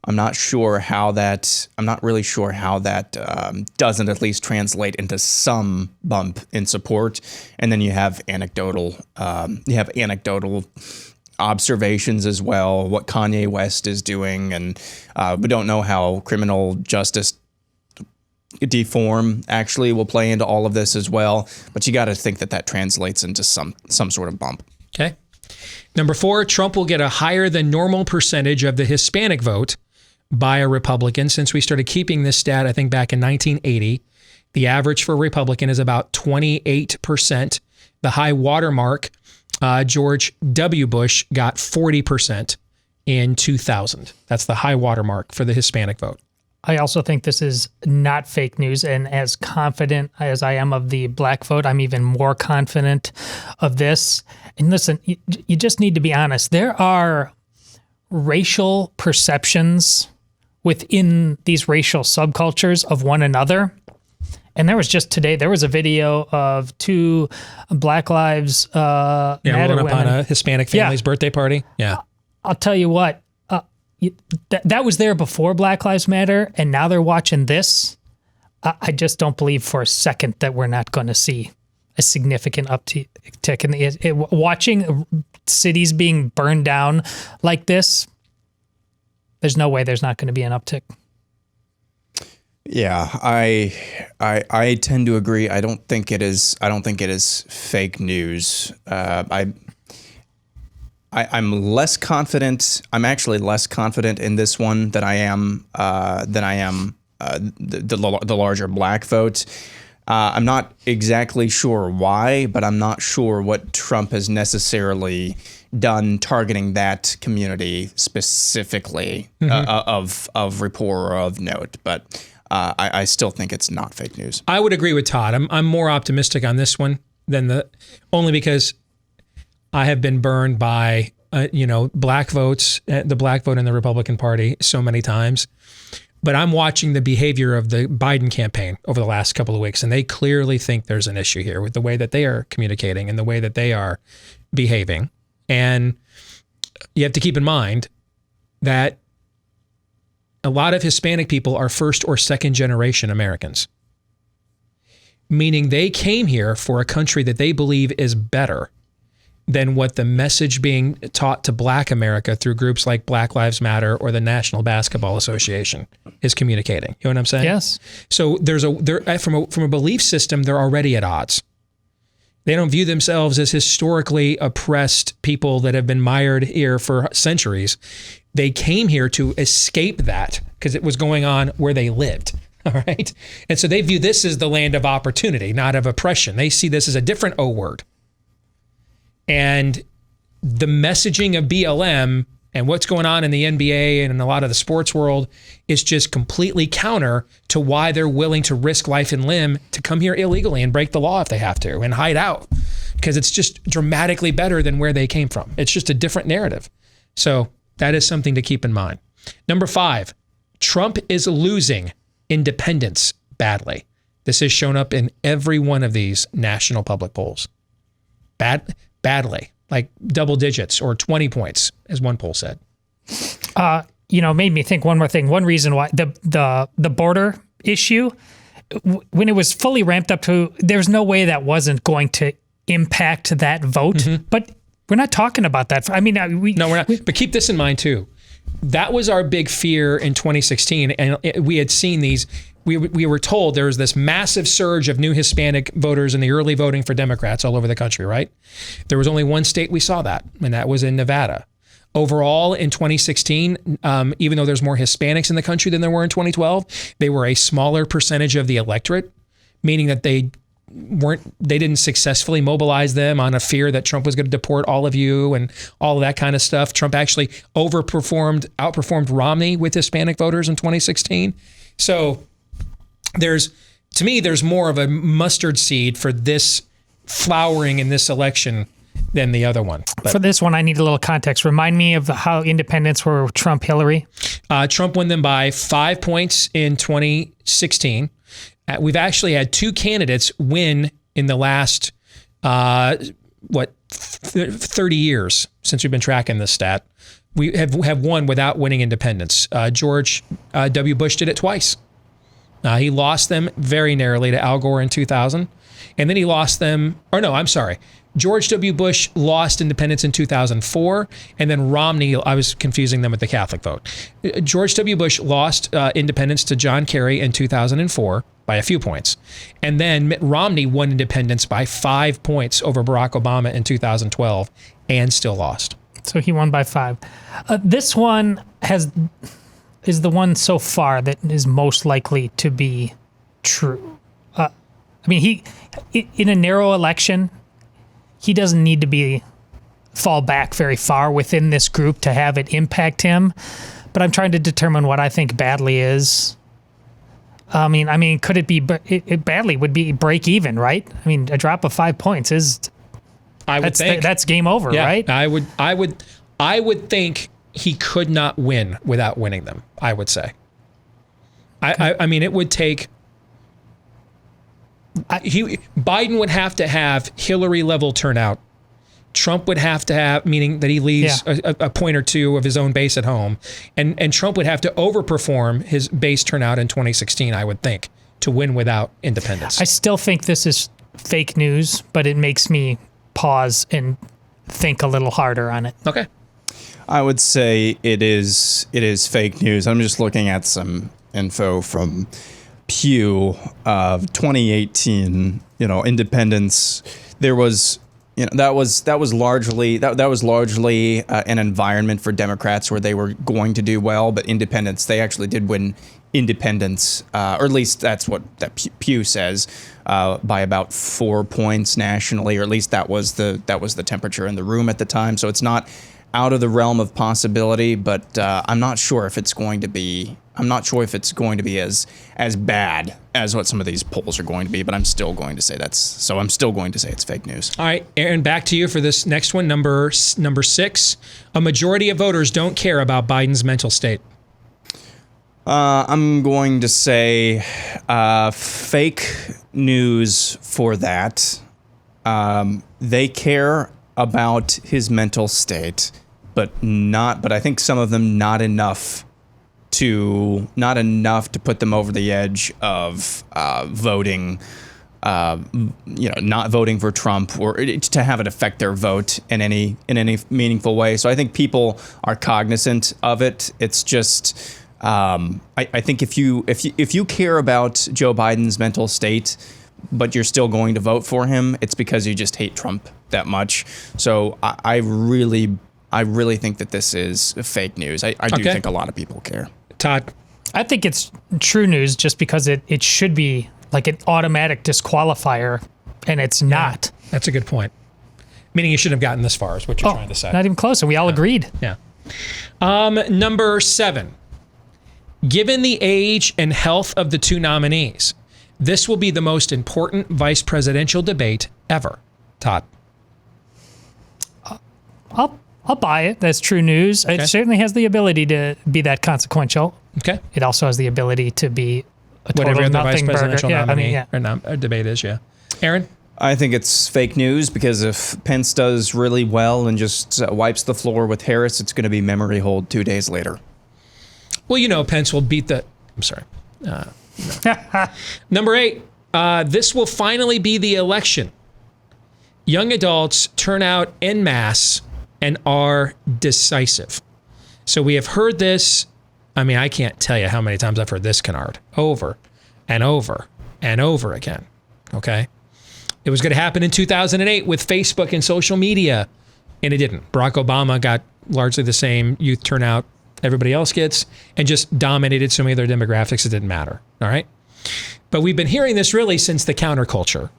really sure how that doesn't at least translate into some bump in support. And then you have anecdotal observations as well, what Kanye West is doing, and we don't know how criminal justice reform actually will play into all of this as well. But you got to think that translates into some sort of bump. Okay. Number 4, Trump will get a higher than normal percentage of the Hispanic vote by a Republican. Since we started keeping this stat, I think back in 1980, the average for a Republican is about 28%. The high watermark, George W. Bush got 40% in 2000. That's the high watermark for the Hispanic vote. I also think this is not fake news, and as confident as I am of the black vote, I'm even more confident of this. And listen, you just need to be honest. There are racial perceptions within these racial subcultures of one another, And there was just today, there was a video of 2 Black Lives Matter rolling up women. on a Hispanic family's birthday party. Yeah. I'll tell you what, that was there before Black Lives Matter, and now they're watching this. I just don't believe for a second that we're not going to see a significant uptick in watching cities being burned down like this. There's no way there's not going to be an uptick. Yeah, I tend to agree. I don't think it is fake news. I'm less confident. I'm actually less confident in this one than I am the larger black vote. I'm not exactly sure why, but I'm not sure what Trump has necessarily done targeting that community specifically of rapport or of note. But I still think it's not fake news. I would agree with Todd. I'm more optimistic on this one than only because I have been burned by black votes, the black vote in the Republican Party so many times. But I'm watching the behavior of the Biden campaign over the last couple of weeks, and they clearly think there's an issue here with the way that they are communicating and the way that they are behaving. And you have to keep in mind that a lot of Hispanic people are first or second generation Americans, meaning they came here for a country that they believe is better than what the message being taught to Black America through groups like Black Lives Matter or the National Basketball Association is communicating. You know what I'm saying? Yes. So from a belief system, they're already at odds. They don't view themselves as historically oppressed people that have been mired here for centuries. They came here to escape that because it was going on where they lived. All right. And so they view this as the land of opportunity, not of oppression. They see this as a different O word. And the messaging of BLM and what's going on in the NBA and in a lot of the sports world is just completely counter to why they're willing to risk life and limb to come here illegally and break the law if they have to and hide out, because it's just dramatically better than where they came from. It's just a different narrative. So that is something to keep in mind. Number 5, Trump is losing independents badly. This has shown up in every one of these national public polls. Badly, like double digits or 20 points, as one poll said. Made me think one more thing. One reason why the border issue, when it was fully ramped up to, there's no way that wasn't going to impact that vote. Mm-hmm. But we're not talking about that. I mean, we're not. But keep this in mind too. That was our big fear in 2016, and we had seen these. We were told there was this massive surge of new Hispanic voters in the early voting for Democrats all over the country, right? There was only one state we saw that, and that was in Nevada. Overall, in 2016, even though there's more Hispanics in the country than there were in 2012, they were a smaller percentage of the electorate, meaning that they didn't successfully mobilize them on a fear that Trump was going to deport all of you and all of that kind of stuff. Trump actually outperformed Romney with Hispanic voters in 2016. So there's more of a mustard seed for this flowering in this election than the other one. But for this one, I need a little context. Remind me of how independents were Trump-Hillary. Trump won them by 5 points in 2016. We've actually had 2 candidates win in the last, 30 years since we've been tracking this stat. We have won without winning independents. George W. Bush did it twice. He lost them very narrowly to Al Gore in 2000. And then he lost them, George W. Bush lost independents in 2004. And then Romney, I was confusing them with the Catholic vote. George W. Bush lost independents to John Kerry in 2004 by a few points. And then Mitt Romney won independents by 5 points over Barack Obama in 2012 and still lost. So he won by 5. This one is the one so far that is most likely to be true. He in a narrow election, he doesn't need to fall back very far within this group to have it impact him. But I'm trying to determine what I think badly is. Could it be badly would be break even, right? I mean, a drop of 5 points is. I would think that's game over, right? I would think he could not win without winning them. I would say. Okay. It would take Biden would have to have Hillary level turnout. Trump would have to have, meaning that he leaves a point or two of his own base at home. And Trump would have to overperform his base turnout in 2016, I would think, to win without independence. I still think this is fake news, but it makes me pause and think a little harder on it. Okay. I would say it is fake news. I'm just looking at some info from Pew of 2018, independence. There was, that was largely an environment for Democrats where they were going to do well, but independents, they actually did win independents, or at least that's what that Pew says, by about 4 points nationally, or at least that was the temperature in the room at the time. So it's not out of the realm of possibility, but I'm not sure if it's going to be. I'm not sure if it's going to be as bad as what some of these polls are going to be, but I'm still going to say I'm still going to say it's fake news. All right, Aaron, back to you for this next one, number 6. A majority of voters don't care about Biden's mental state. I'm going to say fake news for that. They care about his mental state, but I think some of them not enough to put them over the edge of voting, not voting for Trump or to have it affect their vote in any meaningful way. So I think people are cognizant of it. It's just I think if you care about Joe Biden's mental state, but you're still going to vote for him, it's because you just hate Trump that much. So I really think that this is fake news. I do think a lot of people care. Todd? I think it's true news just because it should be like an automatic disqualifier, and it's not. That's a good point. Meaning you shouldn't have gotten this far is what you're trying to say. Not even close, and we all agreed. Yeah. Number 7. Given the age and health of the two nominees, this will be the most important vice presidential debate ever. Todd? I'll buy it. That's true news. Okay. It certainly has the ability to be that consequential. Okay. It also has the ability to be a total whatever the nothing vice presidential burger. nominee or debate is, yeah. Aaron? I think it's fake news because if Pence does really well and just wipes the floor with Harris, it's going to be memory hold 2 days later. Well, Pence will beat the... I'm sorry. No. Number 8. This will finally be the election. Young adults turn out en masse and are decisive. So we have heard this. I mean, I can't tell you how many times I've heard this canard over and over and over again. Okay? It was going to happen in 2008 with Facebook and social media, and it didn't. Barack Obama got largely the same youth turnout everybody else gets and just dominated so many of their demographics it didn't matter. All right? But we've been hearing this really since the counterculture.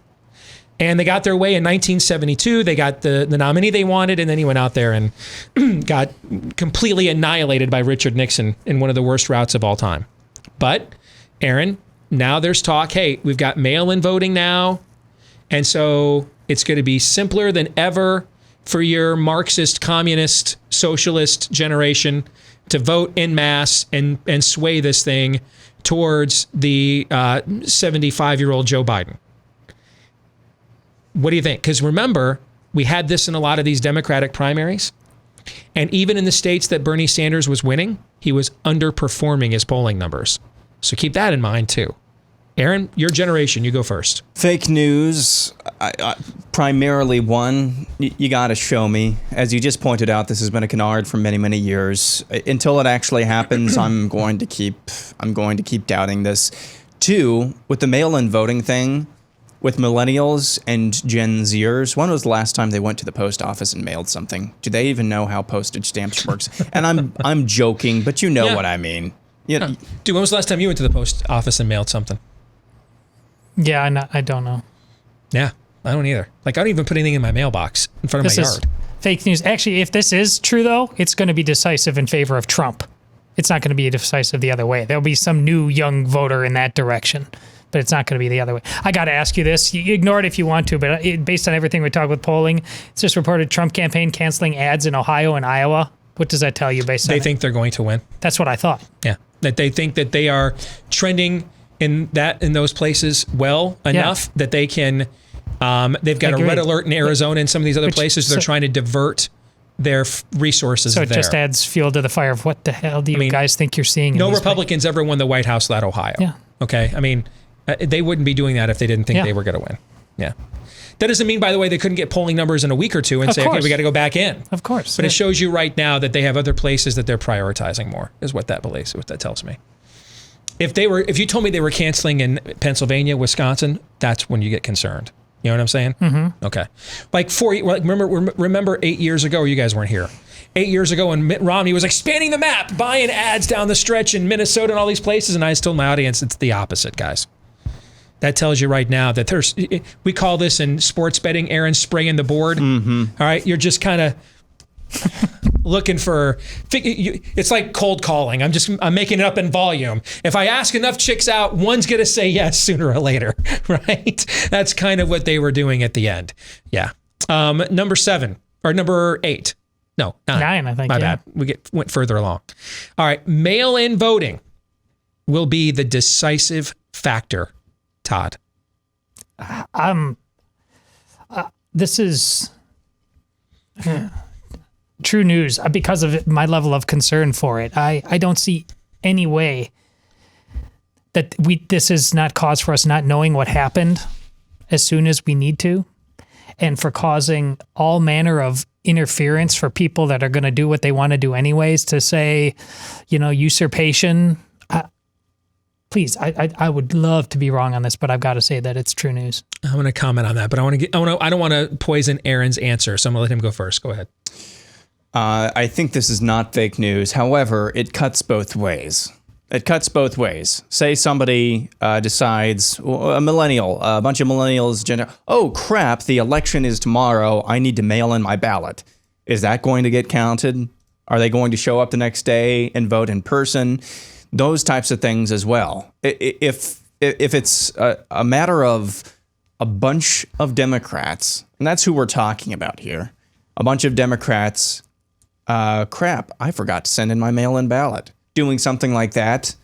And they got their way in 1972. They got the nominee they wanted, and then he went out there and got completely annihilated by Richard Nixon in one of the worst routes of all time. But, Aaron, now there's talk, hey, we've got mail-in voting now, and so it's going to be simpler than ever for your Marxist, communist, socialist generation to vote en masse and sway this thing towards the 75-year-old Joe Biden. What do you think? Because remember, we had this in a lot of these Democratic primaries. And even in the states that Bernie Sanders was winning, he was underperforming his polling numbers. So keep that in mind, too. Aaron, your generation, you go first. Fake news, primarily one, you got to show me. As you just pointed out, this has been a canard for many, many years. Until it actually happens, I'm going to keep doubting this. 2, with the mail-in voting thing, with millennials and Gen Zers, when was the last time they went to the post office and mailed something? Do they even know how postage stamps works? And I'm joking, but you know what I mean. Dude, when was the last time you went to the post office and mailed something? Yeah, I don't know. Yeah, I don't either. Like, I don't even put anything in my mailbox in front of my yard. Fake news. Actually, if this is true, though, it's going to be decisive in favor of Trump. It's not going to be decisive the other way. There'll be some new young voter in that direction. But it's not going to be the other way. I got to ask you this. You ignore it if you want to, but based on everything we talk with polling, it's just reported Trump campaign canceling ads in Ohio and Iowa. What does that tell you based on They think they're going to win. That's what I thought. Yeah. That they think that they are trending in those places well enough that they can. They've got a red alert in Arizona and some of these other places. They're trying to divert their resources. So it just adds fuel to the fire of what the hell do you guys think you're seeing? No Republicans ever won the White House without Ohio. Yeah. Okay. I mean, they wouldn't be doing that if they didn't think they were going to win. Yeah. That doesn't mean, by the way, they couldn't get polling numbers in a week or two and say, okay, we got to go back in. Of course. But it shows you right now that they have other places that they're prioritizing more, is what that tells me. If you told me they were canceling in Pennsylvania, Wisconsin, that's when you get concerned. You know what I'm saying? Mm-hmm. Okay. Remember 8 years ago, or you guys weren't here. 8 years ago when Mitt Romney was expanding the map, buying ads down the stretch in Minnesota and all these places, and I told my audience it's the opposite, guys. That tells you right now that we call this in sports betting, Aaron, spraying the board. Mm-hmm. All right. You're just kind of looking for, it's like cold calling. I'm making it up in volume. If I ask enough chicks out, one's going to say yes sooner or later, right? That's kind of what they were doing at the end. Yeah. Number 8. No, 9, I think. My bad. We went further along. All right. Mail-in voting will be the decisive factor. Todd. This is true news because of my level of concern for it. I don't see any way that this is not cause for us not knowing what happened as soon as we need to, and for causing all manner of interference for people that are going to do what they want to do anyways, to say, usurpation. Please, I would love to be wrong on this, but I've got to say that it's true news. I'm going to comment on that, but I don't want to poison Aaron's answer, so I'm going to let him go first. Go ahead. I think this is not fake news. However, it cuts both ways. Say somebody decides, a millennial, a bunch of millennials, oh crap, the election is tomorrow. I need to mail in my ballot. Is that going to get counted? Are they going to show up the next day and vote in person? Those types of things as well. If it's a matter of a bunch of Democrats, and that's who we're talking about here, a bunch of Democrats, crap, I forgot to send in my mail-in ballot, doing something like that,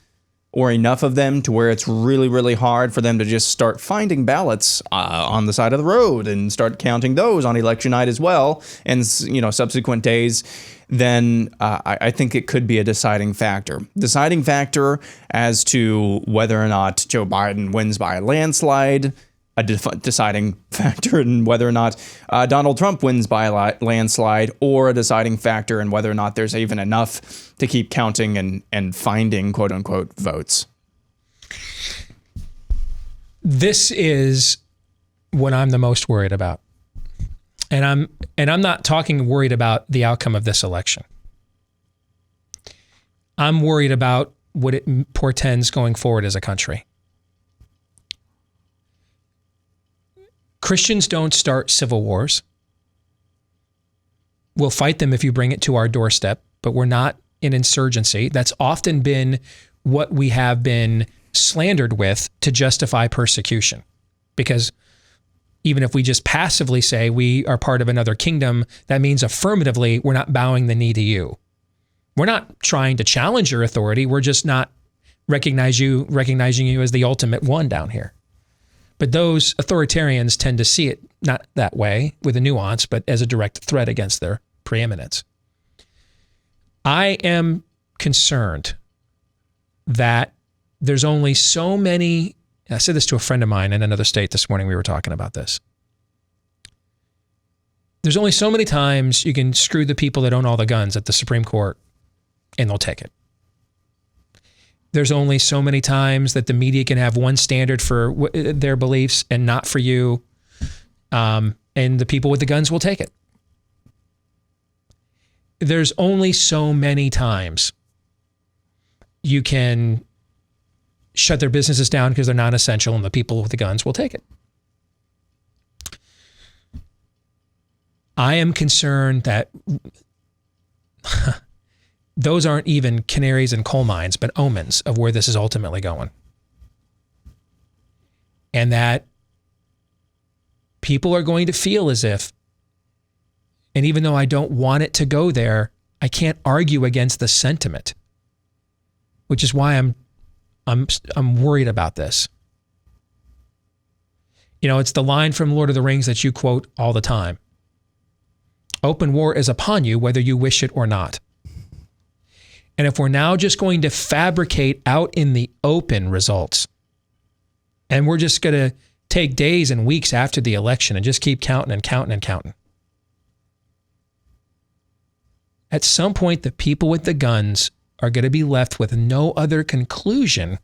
or enough of them to where it's really, really hard for them to just start finding ballots on the side of the road and start counting those on election night as well, and subsequent days, then I think it could be a deciding factor. Deciding factor as to whether or not Joe Biden wins by a landslide, a deciding factor in whether or not Donald Trump wins by a landslide, or a deciding factor in whether or not there's even enough to keep counting and finding quote unquote votes. This is what I'm the most worried about. And I'm not worried about the outcome of this election. I'm worried about what it portends going forward as a country. Christians don't start civil wars. We'll fight them if you bring it to our doorstep, but we're not in insurgency. That's often been what we have been slandered with to justify persecution. Because even if we just passively say we are part of another kingdom, that means affirmatively we're not bowing the knee to you. We're not trying to challenge your authority. We're just not recognizing you as the ultimate one down here. But those authoritarians tend to see it not that way with a nuance, but as a direct threat against their preeminence. I am concerned that there's only so many. I said this to a friend of mine in another state this morning. We were talking about this. There's only so many times you can screw the people that own all the guns at the Supreme Court and they'll take it. There's only so many times that the media can have one standard for their beliefs and not for you. And the people with the guns will take it. There's only so many times you can shut their businesses down because they're non-essential and the people with the guns will take it. I am concerned that those aren't even canaries in coal mines, but omens of where this is ultimately going. And that people are going to feel as if, and even though I don't want it to go there, I can't argue against the sentiment, which is why I'm I'm worried about this. You know, it's the line from Lord of the Rings that you quote all the time. Open war is upon you, whether you wish it or not. And if we're now just going to fabricate out in the open results, and we're just going to take days and weeks after the election and just keep counting and counting and counting, at some point, the people with the guns are going to be left with no other conclusion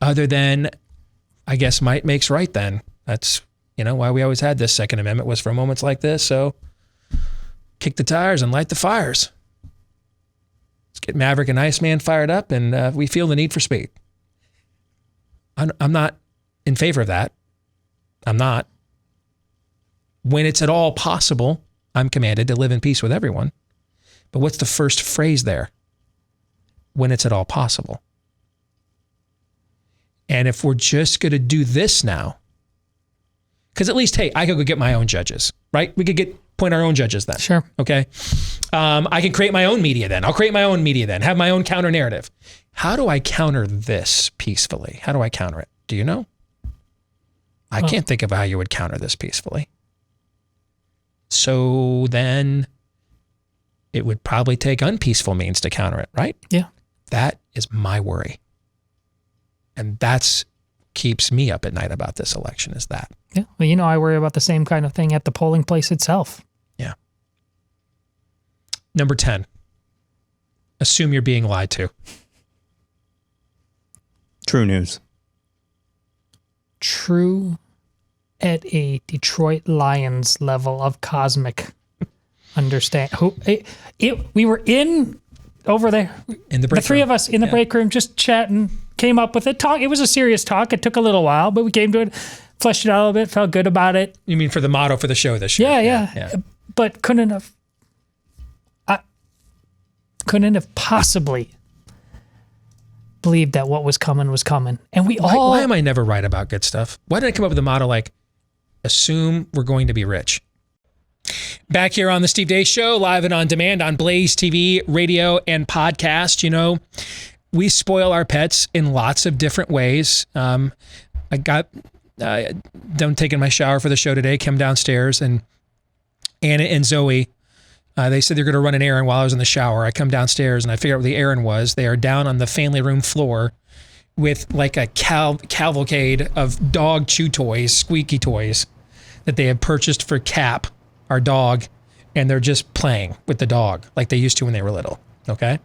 other than, I guess, might makes right then. That's, why we always had this Second Amendment, was for moments like this. So kick the tires and light the fires. Let's get Maverick and Iceman fired up, and we feel the need for speed. I'm not in favor of that. I'm not. When it's at all possible, I'm commanded to live in peace with everyone. But what's the first phrase there? When it's at all possible. And if we're just going to do this now, because at least, hey, I could go get my own judges, right? We could appoint our own judges then. Sure. Okay. I can create my own media then. I'll create my own media then, have my own counter narrative. How do I counter this peacefully? How do I counter it? Do you know? I can't think of how you would counter this peacefully. So then it would probably take unpeaceful means to counter it, right? Yeah. That is my worry. And that's keeps me up at night about this election, is that. Yeah. Well, I worry about the same kind of thing at the polling place itself. Yeah. Number 10, assume you're being lied to. True news. True at a Detroit Lions level of cosmic understand. We were over there. In the break room. The three of us in the break room just chatting, came up with it. It was a serious talk. It took a little while, but we came to it, fleshed it out a little bit, felt good about it. You mean for the motto for the show this year? Yeah. But couldn't have possibly believed that what was coming was coming. And why am I never right about good stuff? Why did I come up with a motto like, assume we're going to be rich? Back here on the Steve Deace Show, live and on demand on Blaze TV, radio, and podcast. We spoil our pets in lots of different ways. I got done taking my shower for the show today, came downstairs, and Anna and Zoe, they said they're going to run an errand while I was in the shower. I come downstairs and I figure out what the errand was. They are down on the family room floor with like a cavalcade of dog chew toys, squeaky toys, that they had purchased for Cap, our dog, and they're just playing with the dog like they used to when they were little. Okay.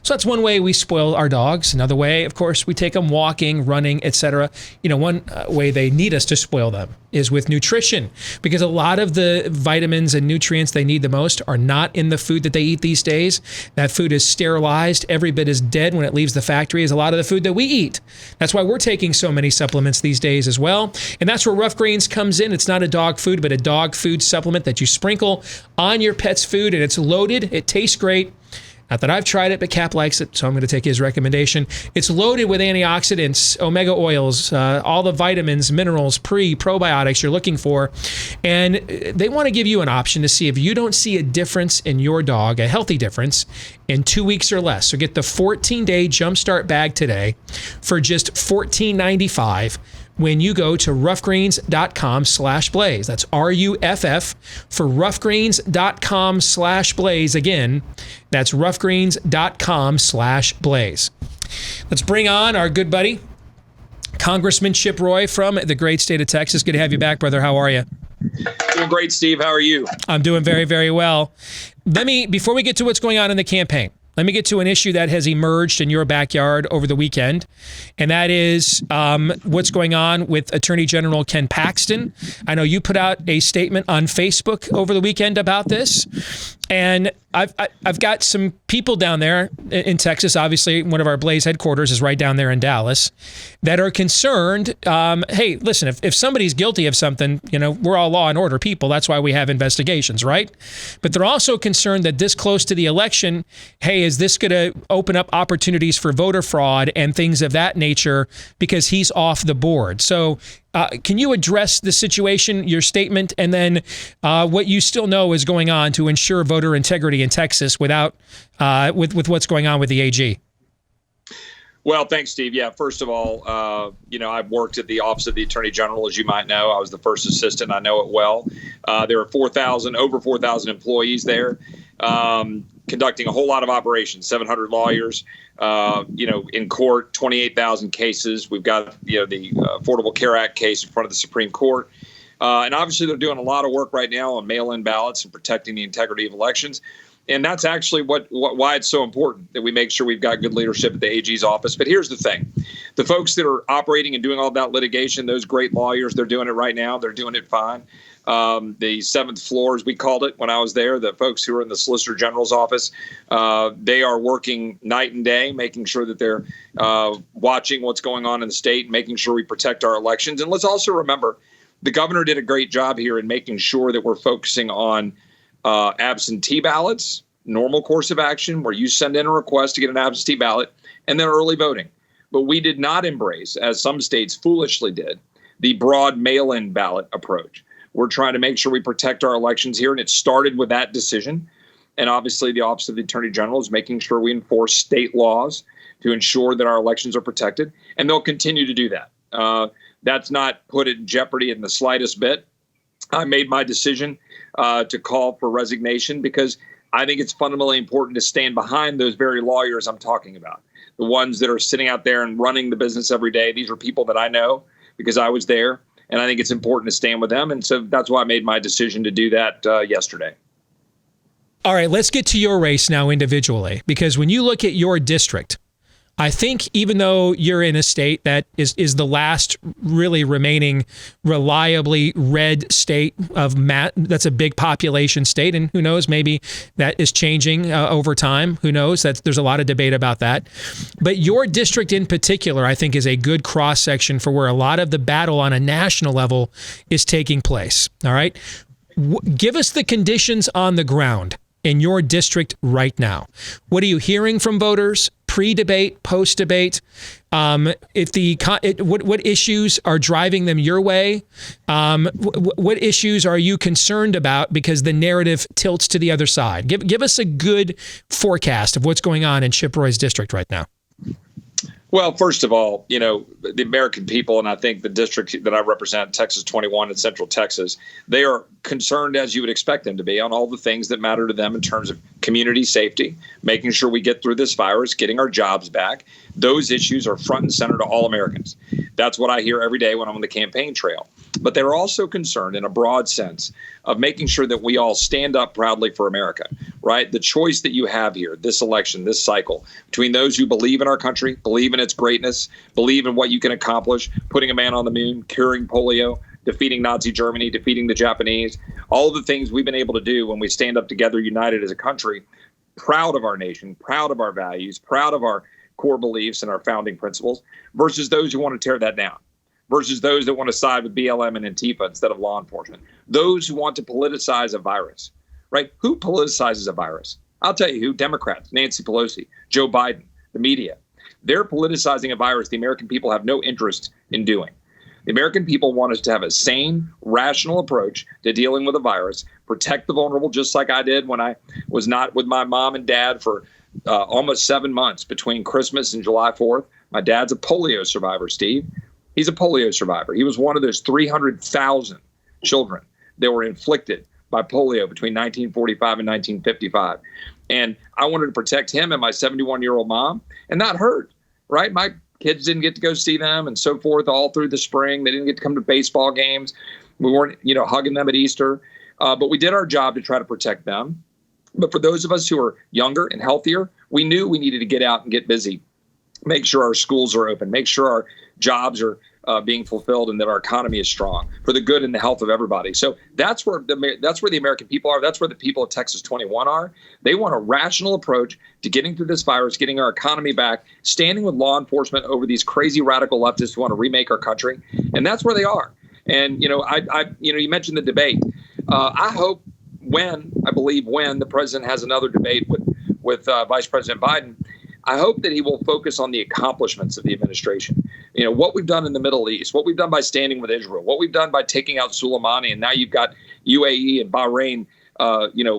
So that's one way we spoil our dogs. Another way, of course, we take them walking, running, etc. One way they need us to spoil them is with nutrition, because a lot of the vitamins and nutrients they need the most are not in the food that they eat these days. That food is sterilized. Every bit as dead when it leaves the factory as a lot of the food that we eat. That's why we're taking so many supplements these days as well. And that's where Rough Greens comes in. It's not a dog food, but a dog food supplement that you sprinkle on your pet's food, and it's loaded. It tastes great. Not that I've tried it, but Cap likes it, so I'm going to take his recommendation. It's loaded with antioxidants, omega oils, all the vitamins, minerals, probiotics you're looking for. And they want to give you an option to see if you don't see a difference in your dog, a healthy difference, in 2 weeks or less. So get the 14-day Jumpstart bag today for just $14.95 when you go to roughgreens.com/blaze. That's RUFF for roughgreens.com/blaze. Again, that's roughgreens.com/blaze. Let's bring on our good buddy, Congressman Chip Roy from the great state of Texas. Good to have you back, brother. How are you? Doing great, Steve. How are you? I'm doing very, very well. Before we get to what's going on in the campaign, let me get to an issue that has emerged in your backyard over the weekend, and that is what's going on with Attorney General Ken Paxton. I know you put out a statement on Facebook over the weekend about this, and I've got some people down there in Texas. Obviously, one of our Blaze headquarters is right down there in Dallas, that are concerned. Hey, listen, if somebody's guilty of something, we're all law and order people. That's why we have investigations, right? But they're also concerned that this close to the election, hey, is this going to open up opportunities for voter fraud and things of that nature because he's off the board? So can you address the situation, your statement, and then what you still know is going on to ensure voter integrity in Texas with what's going on with the AG? Well, thanks, Steve. Yeah, first of all, I've worked at the Office of the Attorney General, as you might know. I was the first assistant. I know it well. There are over 4,000 employees there, conducting a whole lot of operations, 700 lawyers, in court, 28,000 cases. We've got, the Affordable Care Act case in front of the Supreme Court. And obviously, they're doing a lot of work right now on mail-in ballots and protecting the integrity of elections. And that's actually why it's so important that we make sure we've got good leadership at the AG's office. But here's the thing. The folks that are operating and doing all that litigation, those great lawyers, they're doing it right now. They're doing it fine. The seventh floor, as we called it when I was there, the folks who are in the Solicitor General's office, they are working night and day, making sure that they're watching what's going on in the state, making sure we protect our elections. And let's also remember, the governor did a great job here in making sure that we're focusing on absentee ballots, normal course of action, where you send in a request to get an absentee ballot, and then early voting. But we did not embrace, as some states foolishly did, the broad mail-in ballot approach. We're trying to make sure we protect our elections here, and it started with that decision. And obviously, the Office of the Attorney General is making sure we enforce state laws to ensure that our elections are protected, and they'll continue to do that. That's not put in jeopardy in the slightest bit. I made my decision to call for resignation because I think it's fundamentally important to stand behind those very lawyers I'm talking about, the ones that are sitting out there and running the business every day. These are people that I know because I was there, and I think it's important to stand with them. And so that's why I made my decision to do that yesterday. All right, let's get to your race now individually, because when you look at your district, I think even though you're in a state that is the last really remaining reliably red state that's a big population state, and who knows, maybe that is changing over time. Who knows? There's a lot of debate about that. But your district in particular, I think, is a good cross section for where a lot of the battle on a national level is taking place. All right, give us the conditions on the ground in your district right now. What are you hearing from voters? Pre-debate, post-debate, what issues are driving them your way? What issues are you concerned about because the narrative tilts to the other side? Give us a good forecast of what's going on in Chip Roy's district right now. Well, first of all, the American people, and I think the district that I represent, Texas 21 in Central Texas, they are concerned, as you would expect them to be, on all the things that matter to them in terms of community safety, making sure we get through this virus, getting our jobs back. Those issues are front and center to all Americans. That's what I hear every day when I'm on the campaign trail. But they're also concerned in a broad sense of making sure that we all stand up proudly for America, right? The choice that you have here, this election, this cycle, between those who believe in our country, believe in its greatness, believe in what you can accomplish, putting a man on the moon, curing polio, defeating Nazi Germany, defeating the Japanese, all of the things we've been able to do when we stand up together, united as a country, proud of our nation, proud of our values, proud of our core beliefs and our founding principles, versus those who want to tear that down, versus those that want to side with BLM and Antifa instead of law enforcement, those who want to politicize a virus, right? Who politicizes a virus? I'll tell you who: Democrats, Nancy Pelosi, Joe Biden, the media. They're politicizing a virus the American people have no interest in doing. The American people want us to have a sane, rational approach to dealing with a virus, protect the vulnerable, just like I did when I was not with my mom and dad for almost 7 months between Christmas and July 4th. My dad's a polio survivor, Steve. He's a polio survivor. He was one of those 300,000 children that were inflicted by polio between 1945 and 1955. And I wanted to protect him and my 71-year-old mom and not hurt, right? My kids didn't get to go see them and so forth all through the spring. They didn't get to come to baseball games. We weren't, hugging them at Easter. But we did our job to try to protect them. But for those of us who are younger and healthier, we knew we needed to get out and get busy, make sure our schools are open, make sure our jobs are being fulfilled, and that our economy is strong for the good and the health of everybody. So that's where the American people are. That's where the people of Texas 21 are. They want a rational approach to getting through this virus, getting our economy back, standing with law enforcement over these crazy radical leftists who want to remake our country. And that's where they are. And, you mentioned the debate. I hope when the president has another debate with Vice President Biden, I hope that he will focus on the accomplishments of the administration. What we've done in the Middle East, what we've done by standing with Israel, what we've done by taking out Soleimani, and now you've got UAE and Bahrain,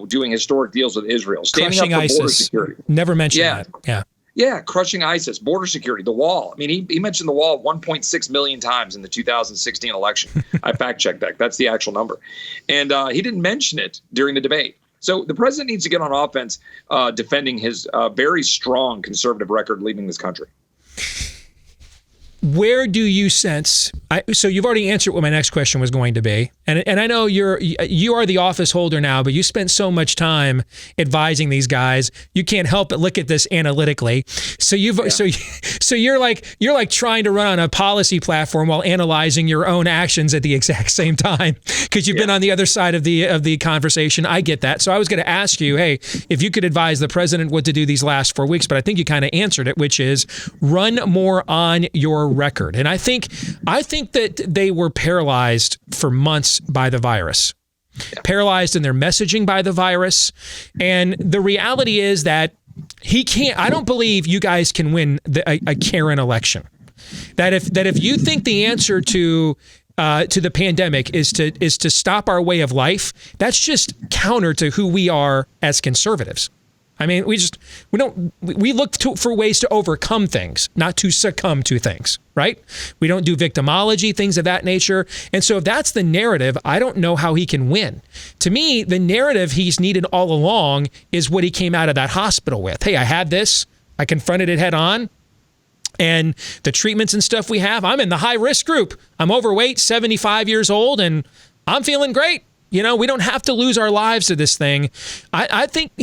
doing historic deals with Israel, standing crushing up for border ISIS. security. Never mentioned that. Yeah. Yeah, crushing ISIS, border security, the wall. I mean, he mentioned the wall 1.6 million times in the 2016 election. I fact-checked that. That's the actual number. And he didn't mention it during the debate. So the president needs to get on offense defending his very strong conservative record leading this country. Where do you sense? So you've already answered what my next question was going to be, and I know you are the office holder now, but you spent so much time advising these guys. You can't help but look at this analytically. So you're like trying to run on a policy platform while analyzing your own actions at the exact same time because you've been on the other side of the conversation. I get that. So I was going to ask you, hey, if you could advise the president what to do these last 4 weeks, but I think you kind of answered it, which is run more on your record. And I think that they were paralyzed for months by the virus, paralyzed in their messaging by the virus. And the reality is that I don't believe you guys can win a Karen election. That if you think the answer to the pandemic is to stop our way of life, that's just counter to who we are as conservatives. I mean, we look for ways to overcome things, not to succumb to things, right? We don't do victimology, things of that nature. And so if that's the narrative, I don't know how he can win. To me, the narrative he's needed all along is what he came out of that hospital with. Hey, I had this, I confronted it head on. And the treatments and stuff we have, I'm in the high risk group. I'm overweight, 75 years old, and I'm feeling great. We don't have to lose our lives to this thing. I think,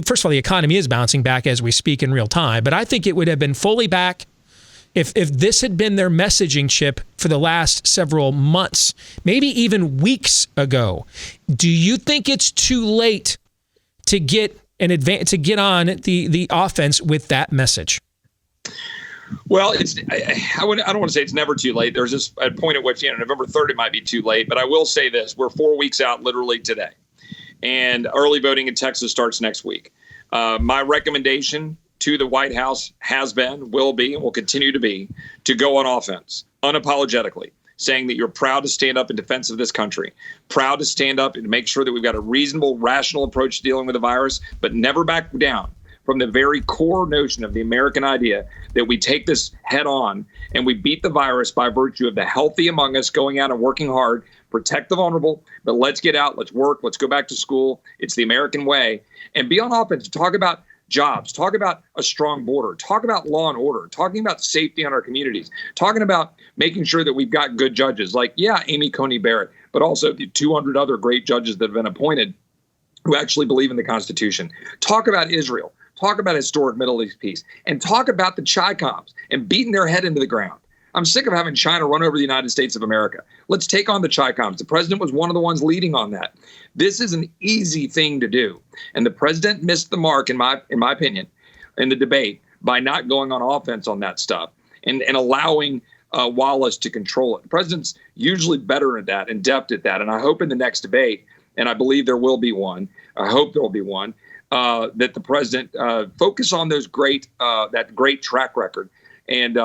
first of all, the economy is bouncing back as we speak in real time, but I think it would have been fully back if this had been their messaging chip for the last several months, maybe even weeks ago. Do you think it's too late to get on the offense with that message? Well, I don't want to say it's never too late. There's just a point at which, November 3rd, it might be too late. But I will say this. We're 4 weeks out literally today. And early voting in Texas starts next week. My recommendation to the White House has been, will be, and will continue to be, to go on offense unapologetically, saying that you're proud to stand up in defense of this country, proud to stand up and make sure that we've got a reasonable, rational approach to dealing with the virus, but never back down from the very core notion of the American idea that we take this head on and we beat the virus by virtue of the healthy among us going out and working hard, protect the vulnerable, but let's get out, let's work, let's go back to school. It's the American way. And be on offense, talk about jobs, talk about a strong border, talk about law and order, talking about safety in our communities, talking about making sure that we've got good judges like, Amy Coney Barrett, but also the 200 other great judges that have been appointed who actually believe in the Constitution. Talk about Israel. Talk about historic Middle East peace, and talk about the Chi-Coms and beating their head into the ground. I'm sick of having China run over the United States of America. Let's take on the Chi-Coms. The president was one of the ones leading on that. This is an easy thing to do. And the president missed the mark, in my opinion, in the debate by not going on offense on that stuff and allowing Wallace to control it. The president's usually better at that, in depth at that. And I hope in the next debate, and I believe there will be one, I hope there will be one, that the president focus on those that great track record. And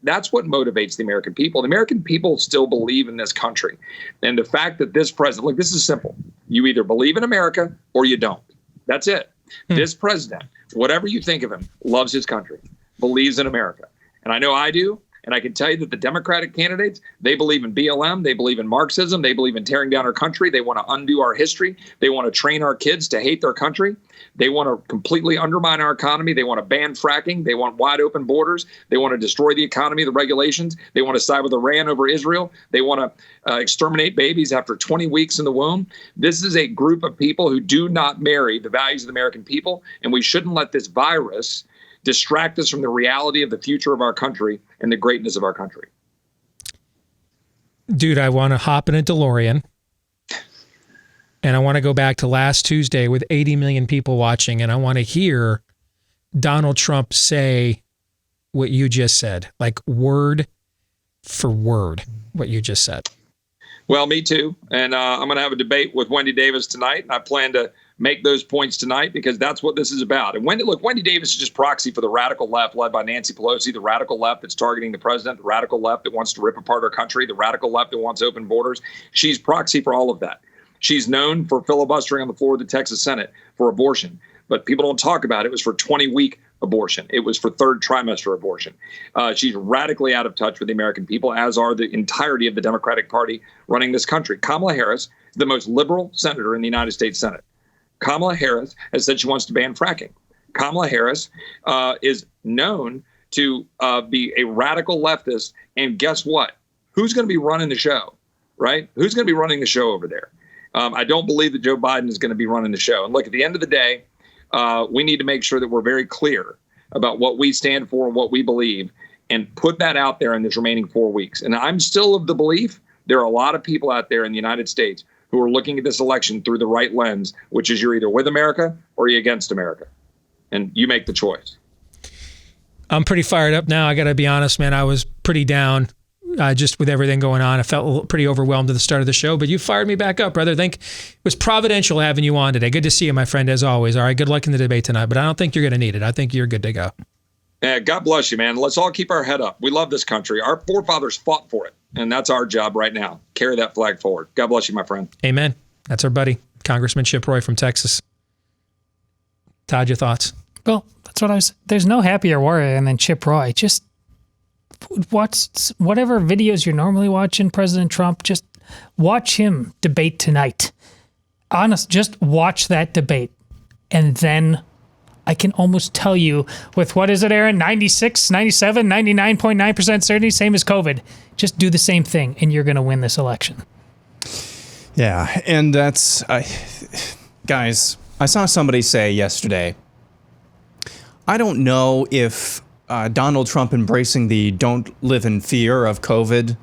that's what motivates the American people. The American people still believe in this country. And the fact that this president, look, this is simple. You either believe in America or you don't. That's it. This president, whatever you think of him, loves his country, believes in America. And I know I do. And I can tell you that the Democratic candidates, they believe in BLM, they believe in Marxism, they believe in tearing down our country, they want to undo our history, they want to train our kids to hate their country, they want to completely undermine our economy, they want to ban fracking, they want wide open borders, they want to destroy the economy, the regulations, they want to side with Iran over Israel, they want to exterminate babies after 20 weeks in the womb. This is a group of people who do not marry the values of the American people, and we shouldn't let this virus distract us from the reality of the future of our country and the greatness of our country. Dude, I want to hop in a DeLorean and I want to go back to last Tuesday with 80 million people watching, and I want to hear Donald Trump say what you just said, like word for word, what you just said. Well, me too. And I'm going to have a debate with Wendy Davis tonight. And I plan to make those points tonight because that's what this is about. And Wendy Davis is just proxy for the radical left led by Nancy Pelosi, the radical left that's targeting the president, the radical left that wants to rip apart our country, the radical left that wants open borders. She's proxy for all of that. She's known for filibustering on the floor of the Texas Senate for abortion. but people don't talk about it. It was for 20-week abortion. It was for third trimester abortion. She's radically out of touch with the American people, as are the entirety of the Democratic Party running this country. Kamala Harris is the most liberal senator in the United States Senate. Kamala Harris has said she wants to ban fracking. Kamala Harris is known to be a radical leftist. And guess what? Who's going to be running the show, right? Who's going to be running the show over there? I don't believe that Joe Biden is going to be running the show. And look, at the end of the day, we need to make sure that we're very clear about what we stand for and what we believe, and put that out there in this remaining 4 weeks. And I'm still of the belief there are a lot of people out there in the United States who are looking at this election through the right lens, which is you're either with America or you're against America. And you make the choice. I'm pretty fired up now. I got to be honest, man. I was pretty down just with everything going on. I felt pretty overwhelmed at the start of the show, but you fired me back up, brother. I think it was providential having you on today. Good to see you, my friend, as always. All right, good luck in the debate tonight, but I don't think you're going to need it. I think you're good to go. Yeah, God bless you, man. Let's all keep our head up. We love this country. Our forefathers fought for it, and that's our job right now. Carry that flag forward. God bless you, my friend. Amen. That's our buddy, Congressman Chip Roy from Texas. Todd, your thoughts? Well, that's what I was. There's no happier warrior than Chip Roy. Just watch whatever videos you're normally watching President Trump. Just watch him debate tonight. Honest, just watch that debate, and then I can almost tell you with, what is it, Aaron? 96, 97, 99.9% certainty, same as COVID. Just do the same thing, and you're going to win this election. Yeah, and that's, guys, I saw somebody say yesterday, I don't know if Donald Trump embracing the don't live in fear of COVID,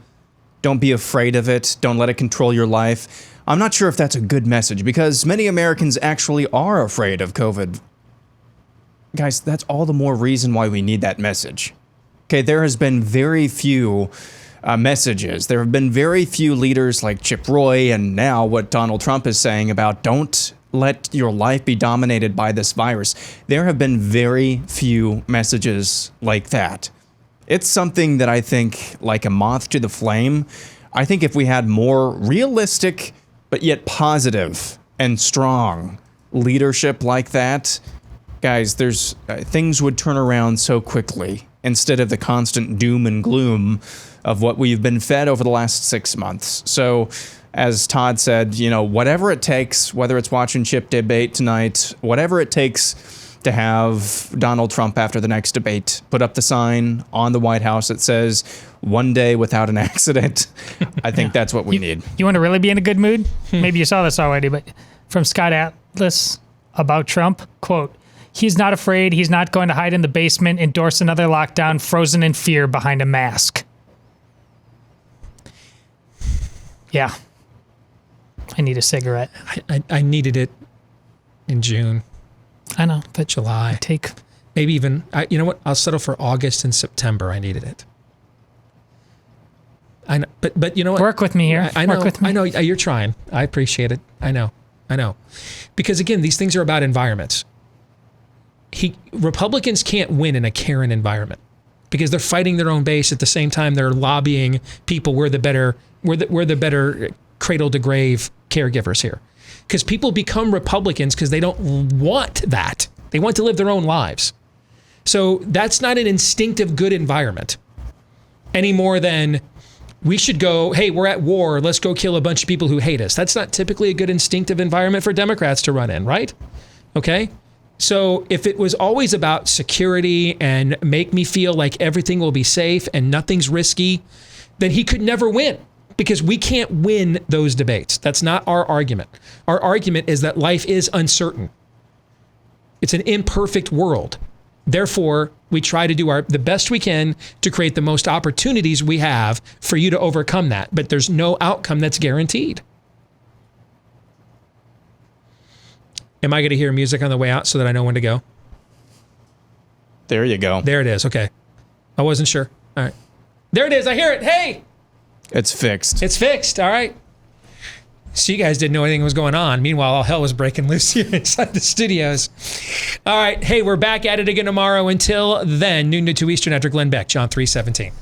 don't be afraid of it, don't let it control your life. I'm not sure if that's a good message, because many Americans actually are afraid of COVID. Guys, that's all the more reason why we need that message. Okay, there has been very few messages. There have been very few leaders like Chip Roy, and now what Donald Trump is saying about don't let your life be dominated by this virus. There have been very few messages like that. It's something that I think, like a moth to the flame, I think if we had more realistic, but yet positive and strong leadership like that, guys, there's things would turn around so quickly instead of the constant doom and gloom of what we've been fed over the last 6 months. So, as Todd said, you know, whatever it takes, whether it's watching Chip debate tonight, whatever it takes to have Donald Trump after the next debate put up the sign on the White House that says "one day without an accident," I think that's what we need. You want to really be in a good mood? Maybe you saw this already, but from Scott Atlas about Trump, quote, "He's not afraid. He's not going to hide in the basement, endorse another lockdown, frozen in fear behind a mask." Yeah. I need a cigarette. I needed it in June. I know, but July. Maybe even, you know what? I'll settle for August and September. I needed it. I know, but you know what? Work with me here. I know. Work with me. I know you're trying. I appreciate it. I know. Because again, these things are about environments. Republicans can't win in a Karen environment because they're fighting their own base at the same time they're lobbying people. We're the better cradle to grave caregivers here, because people become Republicans because they don't want that. They want to live their own lives. So that's not an instinctive good environment any more than we should go, hey, we're at war, let's go kill a bunch of people who hate us. That's not typically a good instinctive environment for Democrats to run in, right? Okay? So if it was always about security and make me feel like everything will be safe and nothing's risky, then he could never win, because we can't win those debates. That's not our argument. Our argument is that life is uncertain. It's an imperfect world. Therefore, we try to do the best we can to create the most opportunities we have for you to overcome that. But there's no outcome that's guaranteed. Am I going to hear music on the way out so that I know when to go? There you go. There it is. Okay. I wasn't sure. All right. There it is. I hear it. Hey! It's fixed. It's fixed. All right. So you guys didn't know anything was going on. Meanwhile, all hell was breaking loose here inside the studios. All right. Hey, we're back at it again tomorrow. Until then, noon to 2 Eastern after Glenn Beck, John 3:17.